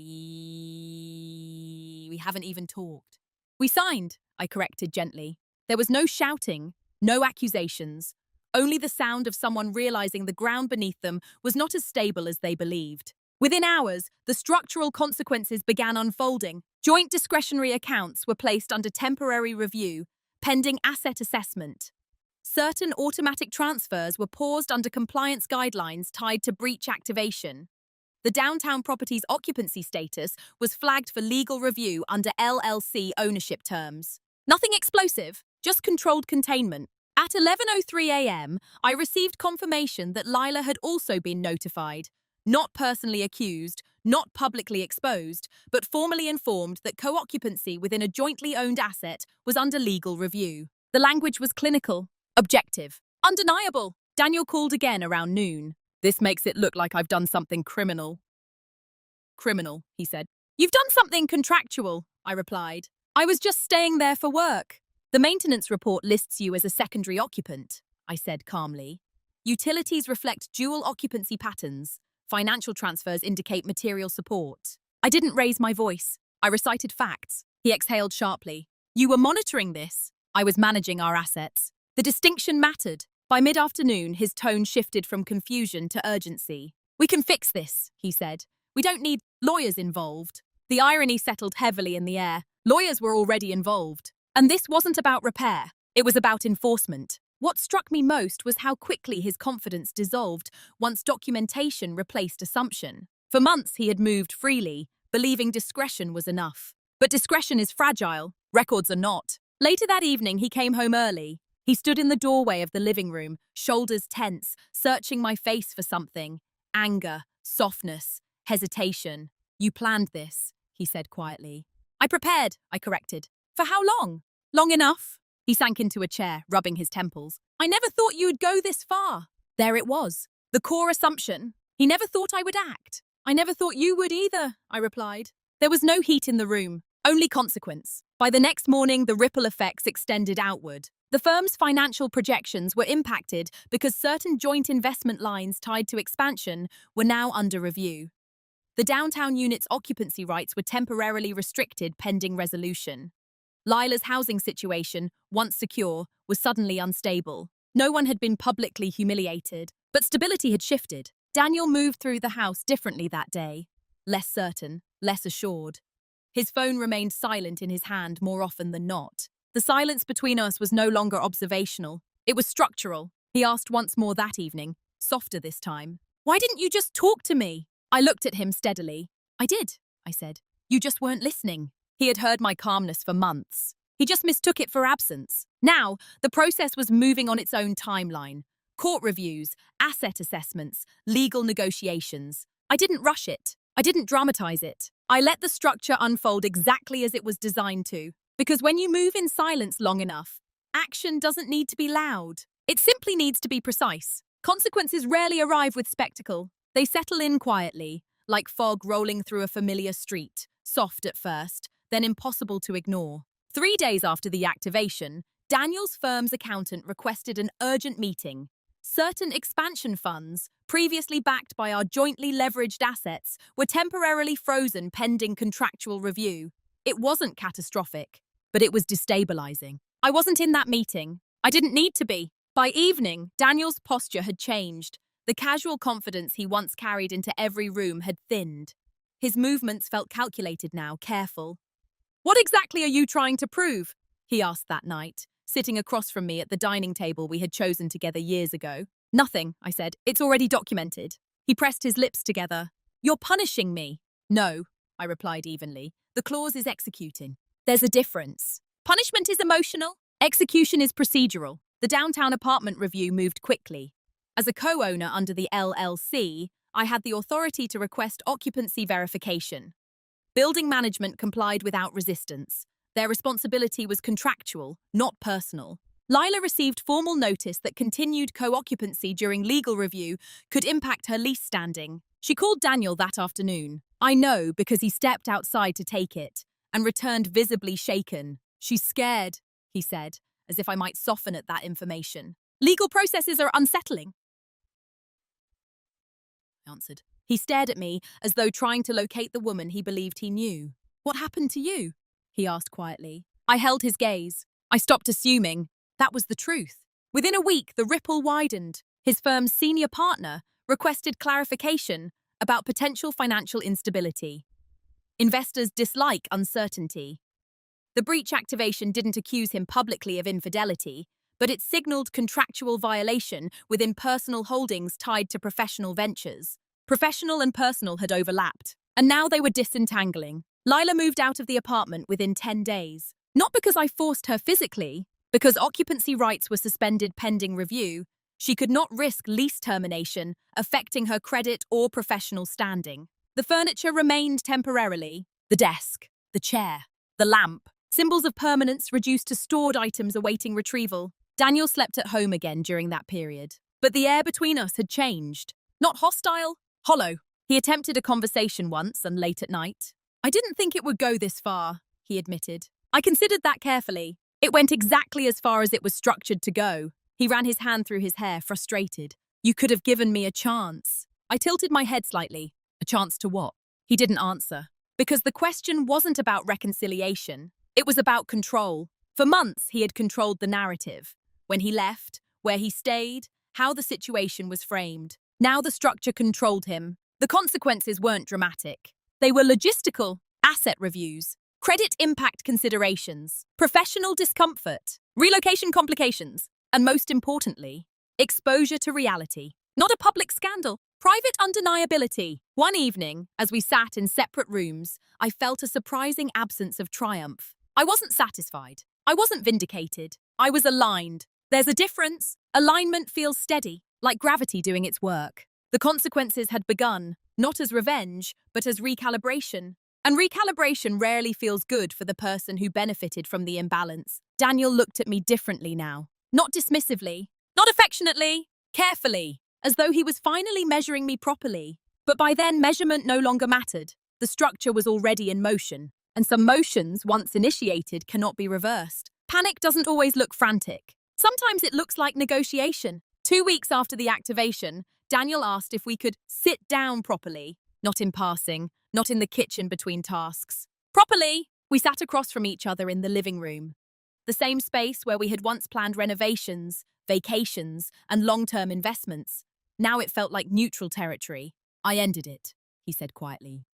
We haven't even talked. We signed, I corrected gently. There was no shouting, no accusations, only the sound of someone realizing the ground beneath them was not as stable as they believed. Within hours, the structural consequences began unfolding. Joint discretionary accounts were placed under temporary review, pending asset assessment. Certain automatic transfers were paused under compliance guidelines tied to breach activation. The downtown property's occupancy status was flagged for legal review under LLC ownership terms. Nothing explosive, just controlled containment. At 11:03 a.m., I received confirmation that Lila had also been notified. Not personally accused, not publicly exposed, but formally informed that co-occupancy within a jointly owned asset was under legal review. The language was clinical, objective, undeniable. Daniel called again around noon. This makes it look like I've done something criminal. Criminal, he said. You've done something contractual, I replied. I was just staying there for work. The maintenance report lists you as a secondary occupant, I said calmly. Utilities reflect dual occupancy patterns. Financial transfers indicate material support. I didn't raise my voice. I recited facts. He exhaled sharply. You were monitoring this. I was managing our assets. The distinction mattered. By mid-afternoon, his tone shifted from confusion to urgency. We can fix this, he said. We don't need lawyers involved. The irony settled heavily in the air. Lawyers were already involved. And this wasn't about repair. It was about enforcement. What struck me most was how quickly his confidence dissolved once documentation replaced assumption. For months he had moved freely, believing discretion was enough. But discretion is fragile. Records are not. Later that evening, he came home early. He stood in the doorway of the living room, shoulders tense, searching my face for something. Anger, softness, hesitation. You planned this, he said quietly. I prepared, I corrected. For how long? Long enough. He sank into a chair, rubbing his temples. I never thought you would go this far. There it was. The core assumption. He never thought I would act. I never thought you would either, I replied. There was no heat in the room, only consequence. By the next morning, the ripple effects extended outward. The firm's financial projections were impacted because certain joint investment lines tied to expansion were now under review. The downtown unit's occupancy rights were temporarily restricted pending resolution. Lila's housing situation, once secure, was suddenly unstable. No one had been publicly humiliated, but stability had shifted. Daniel moved through the house differently that day. Less certain, less assured. His phone remained silent in his hand more often than not. The silence between us was no longer observational. It was structural. He asked once more that evening, softer this time. Why didn't you just talk to me? I looked at him steadily. I did, I said. You just weren't listening. He had heard my calmness for months. He just mistook it for absence. Now, the process was moving on its own timeline. Court reviews, asset assessments, legal negotiations. I didn't rush it. I didn't dramatize it. I let the structure unfold exactly as it was designed to. Because when you move in silence long enough, action doesn't need to be loud. It simply needs to be precise. Consequences rarely arrive with spectacle. They settle in quietly, like fog rolling through a familiar street, soft at first, then impossible to ignore. 3 days after the activation, Daniel's firm's accountant requested an urgent meeting. Certain expansion funds, previously backed by our jointly leveraged assets, were temporarily frozen pending contractual review. It wasn't catastrophic, but it was destabilizing. I wasn't in that meeting. I didn't need to be. By evening, Daniel's posture had changed. The casual confidence he once carried into every room had thinned. His movements felt calculated now, careful. "What exactly are you trying to prove?" he asked that night, sitting across from me at the dining table we had chosen together years ago. "Nothing," I said. "It's already documented." He pressed his lips together. "You're punishing me." "No," I replied evenly. "The clause is executing." "There's a difference. Punishment is emotional. Execution is procedural." The downtown apartment review moved quickly. As a co-owner under the LLC, I had the authority to request occupancy verification. Building management complied without resistance. Their responsibility was contractual, not personal. Lila received formal notice that continued co-occupancy during legal review could impact her lease standing. She called Daniel that afternoon. I know because he stepped outside to take it and returned visibly shaken. "She's scared," he said, as if I might soften at that information. "Legal processes are unsettling," I answered. He stared at me as though trying to locate the woman he believed he knew. "What happened to you?" he asked quietly. I held his gaze. I stopped assuming. That was the truth. Within a week, the ripple widened. His firm's senior partner requested clarification about potential financial instability. Investors dislike uncertainty. The breach activation didn't accuse him publicly of infidelity, but it signaled contractual violation within personal holdings tied to professional ventures. Professional and personal had overlapped, and now they were disentangling. Lila moved out of the apartment within 10 days. Not because I forced her physically, because occupancy rights were suspended pending review. She could not risk lease termination, affecting her credit or professional standing. The furniture remained temporarily. The desk, the chair, the lamp, symbols of permanence reduced to stored items awaiting retrieval. Daniel slept at home again during that period. But the air between us had changed. Not hostile, hollow. He attempted a conversation once and late at night. "I didn't think it would go this far," he admitted. "I considered that carefully. It went exactly as far as it was structured to go." He ran his hand through his hair, frustrated. "You could have given me a chance." I tilted my head slightly. "A chance to what?" He didn't answer. Because the question wasn't about reconciliation. It was about control. For months, he had controlled the narrative. When he left, where he stayed, how the situation was framed. Now the structure controlled him. The consequences weren't dramatic. They were logistical, asset reviews, credit impact considerations, professional discomfort, relocation complications, and most importantly, exposure to reality. Not a public scandal, private undeniability. One evening, as we sat in separate rooms, I felt a surprising absence of triumph. I wasn't satisfied. I wasn't vindicated. I was aligned. There's a difference. Alignment feels steady, like gravity doing its work. The consequences had begun, not as revenge, but as recalibration. And recalibration rarely feels good for the person who benefited from the imbalance. Daniel looked at me differently now. Not dismissively, not affectionately, carefully, as though he was finally measuring me properly. But by then, measurement no longer mattered. The structure was already in motion, and some motions, once initiated, cannot be reversed. Panic doesn't always look frantic. Sometimes it looks like negotiation. 2 weeks after the activation, Daniel asked if we could sit down properly, not in passing, not in the kitchen between tasks. Properly, we sat across from each other in the living room. The same space where we had once planned renovations, vacations, and long-term investments. Now it felt like neutral territory. "I ended it," he said quietly.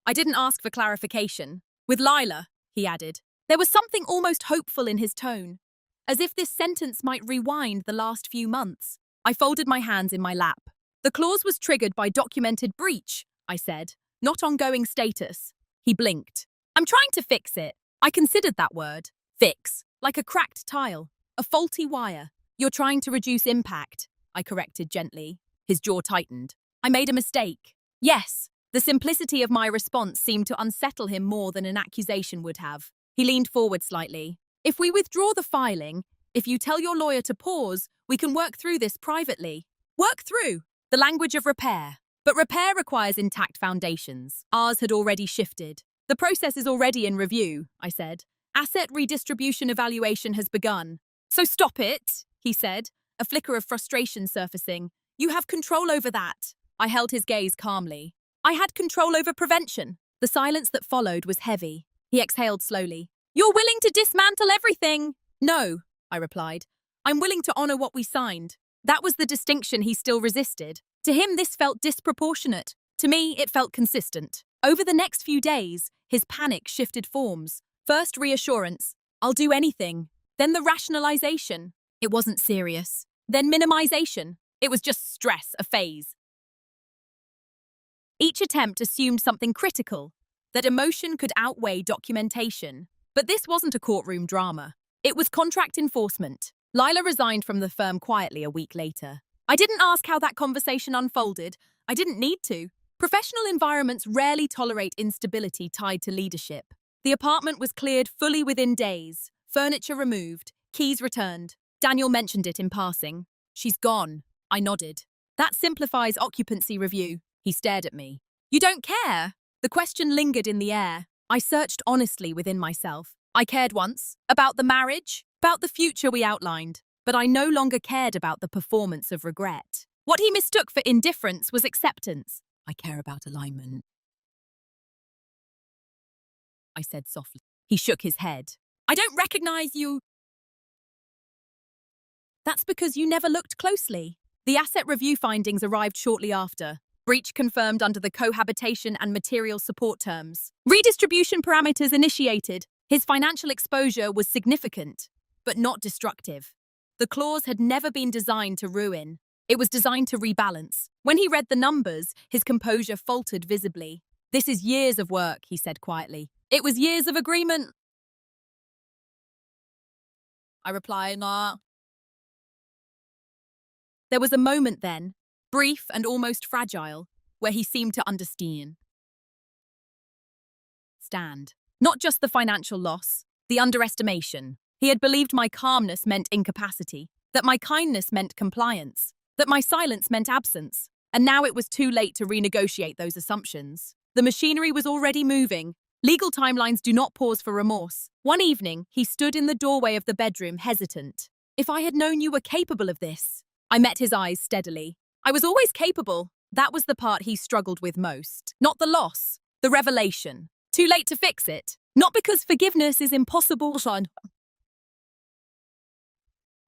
"I didn't ask for clarification. With Lila," he added. There was something almost hopeful in his tone, as if this sentence might rewind the last few months. I folded my hands in my lap. "The clause was triggered by documented breach," I said, "not ongoing status." He blinked. "I'm trying to fix it." I considered that word. Fix. Like a cracked tile. A faulty wire. You're trying to reduce impact, I corrected gently. His jaw tightened. I made a mistake. Yes, the simplicity of my response seemed to unsettle him more than an accusation would have. He leaned forward slightly. If we withdraw the filing, if you tell your lawyer to pause, we can work through this privately. Work through the language of repair. But repair requires intact foundations. Ours had already shifted. The process is already in review, I said. Asset redistribution evaluation has begun. So stop it, he said, a flicker of frustration surfacing. You have control over that. I held his gaze calmly. I had control over prevention. The silence that followed was heavy. He exhaled slowly. You're willing to dismantle everything? No, I replied. I'm willing to honor what we signed. That was the distinction he still resisted. To him, this felt disproportionate. To me, it felt consistent. Over the next few days, his panic shifted forms. First reassurance, I'll do anything. Then the rationalization. It wasn't serious. Then minimization. It was just stress, a phase. Each attempt assumed something critical, that emotion could outweigh documentation. But this wasn't a courtroom drama. It was contract enforcement. Lila resigned from the firm quietly a week later. I didn't ask how that conversation unfolded. I didn't need to. Professional environments rarely tolerate instability tied to leadership. The apartment was cleared fully within days. Furniture removed. Keys returned. Daniel mentioned it in passing. She's gone. I nodded. That simplifies occupancy review. He stared at me. You don't care? The question lingered in the air. I searched honestly within myself. I cared once. About the marriage. About the future we outlined. But I no longer cared about the performance of regret. What he mistook for indifference was acceptance. I care about alignment, I said softly. He shook his head. I don't recognize you. That's because you never looked closely. The asset review findings arrived shortly after. Breach confirmed under the cohabitation and material support terms. Redistribution parameters initiated. His financial exposure was significant, but not destructive. The clause had never been designed to ruin. It was designed to rebalance. When he read the numbers, his composure faltered visibly. This is years of work, he said quietly. It was years of agreement. I replied, nah. There was a moment then, brief and almost fragile, where he seemed to understand. Not just the financial loss, the underestimation. He had believed my calmness meant incapacity, that my kindness meant compliance, that my silence meant absence. And now it was too late to renegotiate those assumptions. The machinery was already moving. Legal timelines do not pause for remorse. One evening, he stood in the doorway of the bedroom, hesitant. If I had known you were capable of this. I met his eyes steadily. I was always capable. That was the part he struggled with most. Not the loss, the revelation. Too late to fix it. Not because forgiveness is impossible,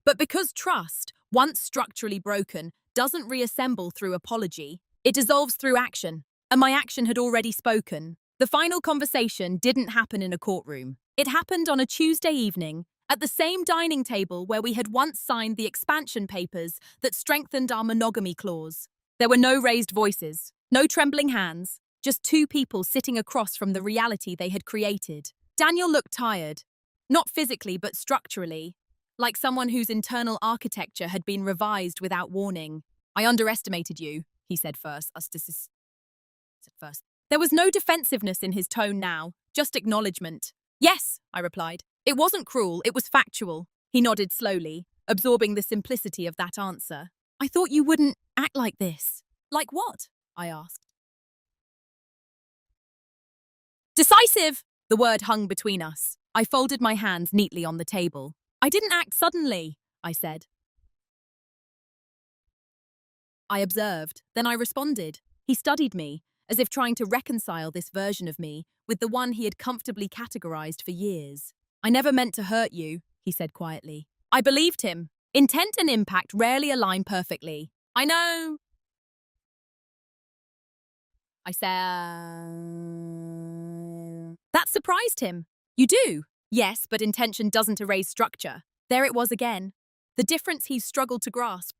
but because trust, once structurally broken, doesn't reassemble through apology. It dissolves through action. And my action had already spoken. The final conversation didn't happen in a courtroom. It happened on a Tuesday evening, at the same dining table where we had once signed the expansion papers that strengthened our monogamy clause. There were no raised voices, no trembling hands, just two people sitting across from the reality they had created. Daniel looked tired, not physically but structurally, like someone whose internal architecture had been revised without warning. I underestimated you, he said first. There was no defensiveness in his tone now, just acknowledgement. Yes, I replied. It wasn't cruel, it was factual. He nodded slowly, absorbing the simplicity of that answer. I thought you wouldn't act like this. Like what? I asked. Decisive! The word hung between us. I folded my hands neatly on the table. I didn't act suddenly, I said. I observed, then I responded. He studied me, as if trying to reconcile this version of me with the one he had comfortably categorized for years. I never meant to hurt you, he said quietly. I believed him. Intent and impact rarely align perfectly. I know. I said. That surprised him. You do? Yes, but intention doesn't erase structure. There it was again. The difference he struggled to grasp.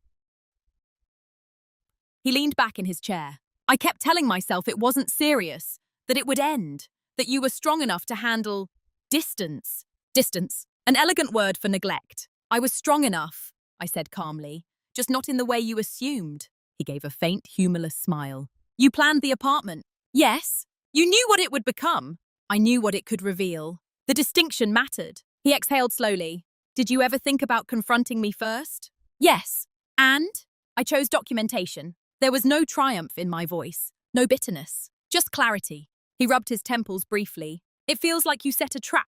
He leaned back in his chair. I kept telling myself it wasn't serious, that it would end, that you were strong enough to handle distance. Distance, an elegant word for neglect. I was strong enough, I said calmly. Just not in the way you assumed. He gave a faint, humorless smile. You planned the apartment. Yes. You knew what it would become. I knew what it could reveal. The distinction mattered. He exhaled slowly. Did you ever think about confronting me first? Yes. And? I chose documentation. There was no triumph in my voice, no bitterness, just clarity. He rubbed his temples briefly. It feels like you set a trap.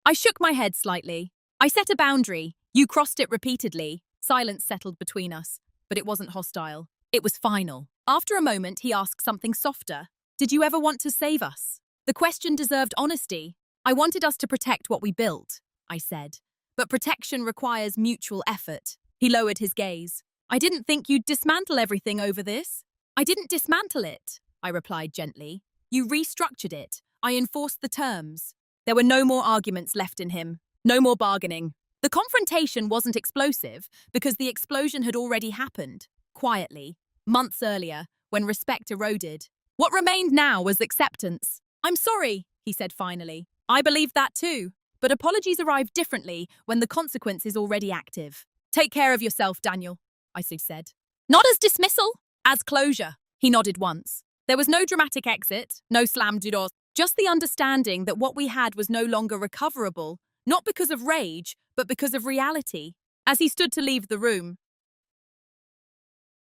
I shook my head slightly. I set a boundary. You crossed it repeatedly. Silence settled between us, but it wasn't hostile. It was final. After a moment, he asked something softer. Did you ever want to save us? The question deserved honesty. I wanted us to protect what we built, I said. But protection requires mutual effort. He lowered his gaze. I didn't think you'd dismantle everything over this. I didn't dismantle it, I replied gently. You restructured it. I enforced the terms. There were no more arguments left in him. No more bargaining. The confrontation wasn't explosive because the explosion had already happened, quietly, months earlier, when respect eroded. What remained now was acceptance. I'm sorry, he said finally. I believed that too. But apologies arrive differently when the consequence is already active. Take care of yourself, Daniel, I said. Not as dismissal, as closure. He nodded once. There was no dramatic exit, no slammed doors, just the understanding that what we had was no longer recoverable, not because of rage, but because of reality. As he stood to leave the room,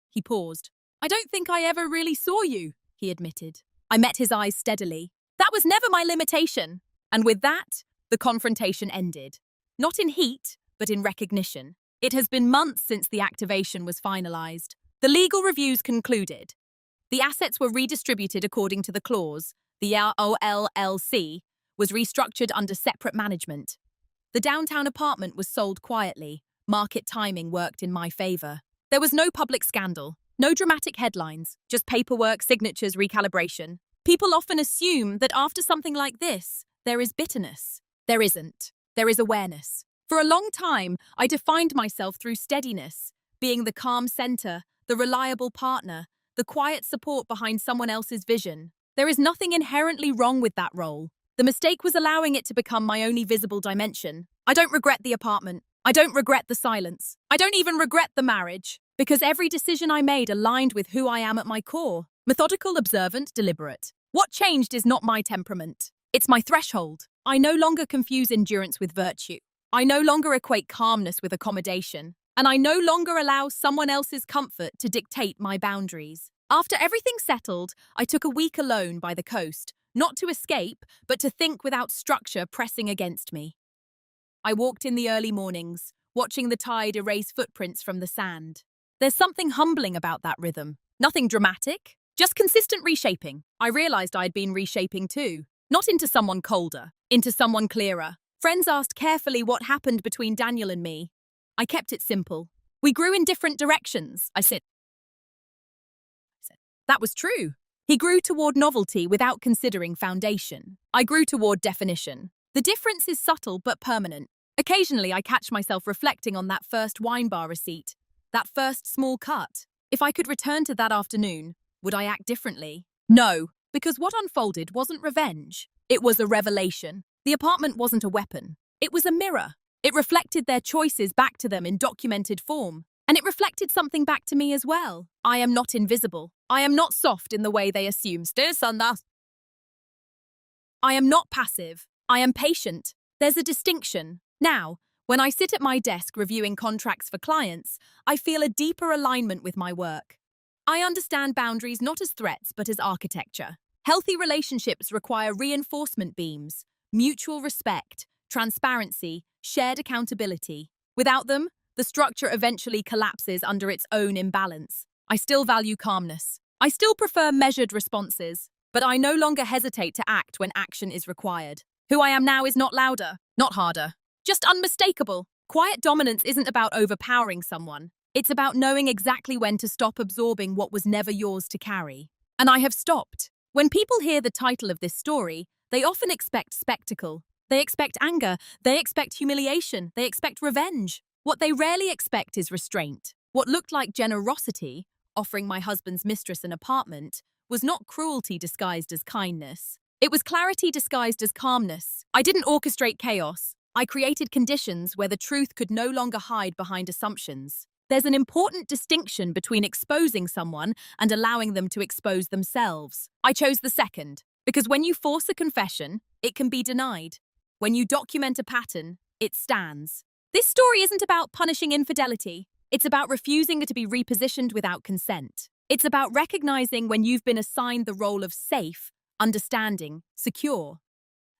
he paused. I don't think I ever really saw you, he admitted. I met his eyes steadily. That was never my limitation. And with that, the confrontation ended. Not in heat, but in recognition. It has been months since the activation was finalized. The legal reviews concluded. The assets were redistributed according to the clause. The LLC was restructured under separate management. The downtown apartment was sold quietly. Market timing worked in my favor. There was no public scandal, no dramatic headlines, just paperwork, signatures, recalibration. People often assume that after something like this, there is bitterness. There isn't. There is awareness. For a long time, I defined myself through steadiness, being the calm center, the reliable partner, the quiet support behind someone else's vision. There is nothing inherently wrong with that role. The mistake was allowing it to become my only visible dimension. I don't regret the apartment. I don't regret the silence. I don't even regret the marriage, because every decision I made aligned with who I am at my core. Methodical, observant, deliberate. What changed is not my temperament. It's my threshold. I no longer confuse endurance with virtue. I no longer equate calmness with accommodation. And I no longer allow someone else's comfort to dictate my boundaries. After everything settled, I took a week alone by the coast, not to escape, but to think without structure pressing against me. I walked in the early mornings, watching the tide erase footprints from the sand. There's something humbling about that rhythm. Nothing dramatic, just consistent reshaping. I realized I'd been reshaping too. Not into someone colder, into someone clearer. Friends asked carefully what happened between Daniel and me. I kept it simple. We grew in different directions, I said. That was true. He grew toward novelty without considering foundation. I grew toward definition. The difference is subtle but permanent. Occasionally, I catch myself reflecting on that first wine bar receipt, that first small cut. If I could return to that afternoon, would I act differently? No, because what unfolded wasn't revenge. It was a revelation. The apartment wasn't a weapon. It was a mirror. It reflected their choices back to them in documented form. And it reflected something back to me as well. I am not invisible. I am not soft in the way they assume. I am not passive. I am patient. There's a distinction. Now, when I sit at my desk reviewing contracts for clients, I feel a deeper alignment with my work. I understand boundaries not as threats but as architecture. Healthy relationships require reinforcement beams, mutual respect, transparency, shared accountability. Without them, the structure eventually collapses under its own imbalance. I still value calmness. I still prefer measured responses, but I no longer hesitate to act when action is required. Who I am now is not louder, not harder, just unmistakable. Quiet dominance isn't about overpowering someone. It's about knowing exactly when to stop absorbing what was never yours to carry. And I have stopped. When people hear the title of this story, they often expect spectacle. They expect anger. They expect humiliation. They expect revenge. What they rarely expect is restraint. What looked like generosity, offering my husband's mistress an apartment, was not cruelty disguised as kindness. It was clarity disguised as calmness. I didn't orchestrate chaos. I created conditions where the truth could no longer hide behind assumptions. There's an important distinction between exposing someone and allowing them to expose themselves. I chose the second, because when you force a confession, it can be denied. When you document a pattern, it stands. This story isn't about punishing infidelity. It's about refusing to be repositioned without consent. It's about recognizing when you've been assigned the role of safe, understanding, secure,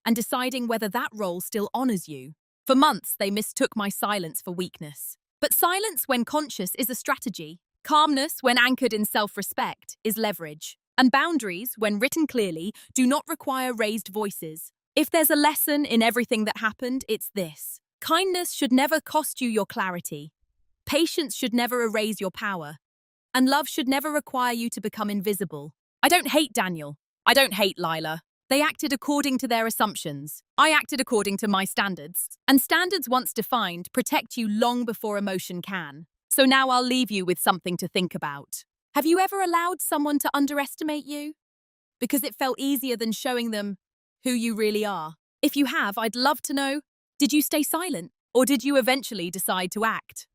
and deciding whether that role still honors you. For months, they mistook my silence for weakness. But silence when conscious is a strategy. Calmness when anchored in self-respect is leverage. And boundaries, when written clearly, do not require raised voices. If there's a lesson in everything that happened, it's this. Kindness should never cost you your clarity. Patience should never erase your power. And love should never require you to become invisible. I don't hate Daniel. I don't hate Lila. They acted according to their assumptions. I acted according to my standards. And standards once defined protect you long before emotion can. So now I'll leave you with something to think about. Have you ever allowed someone to underestimate you? Because it felt easier than showing them who you really are. If you have, I'd love to know, did you stay silent? Or did you eventually decide to act?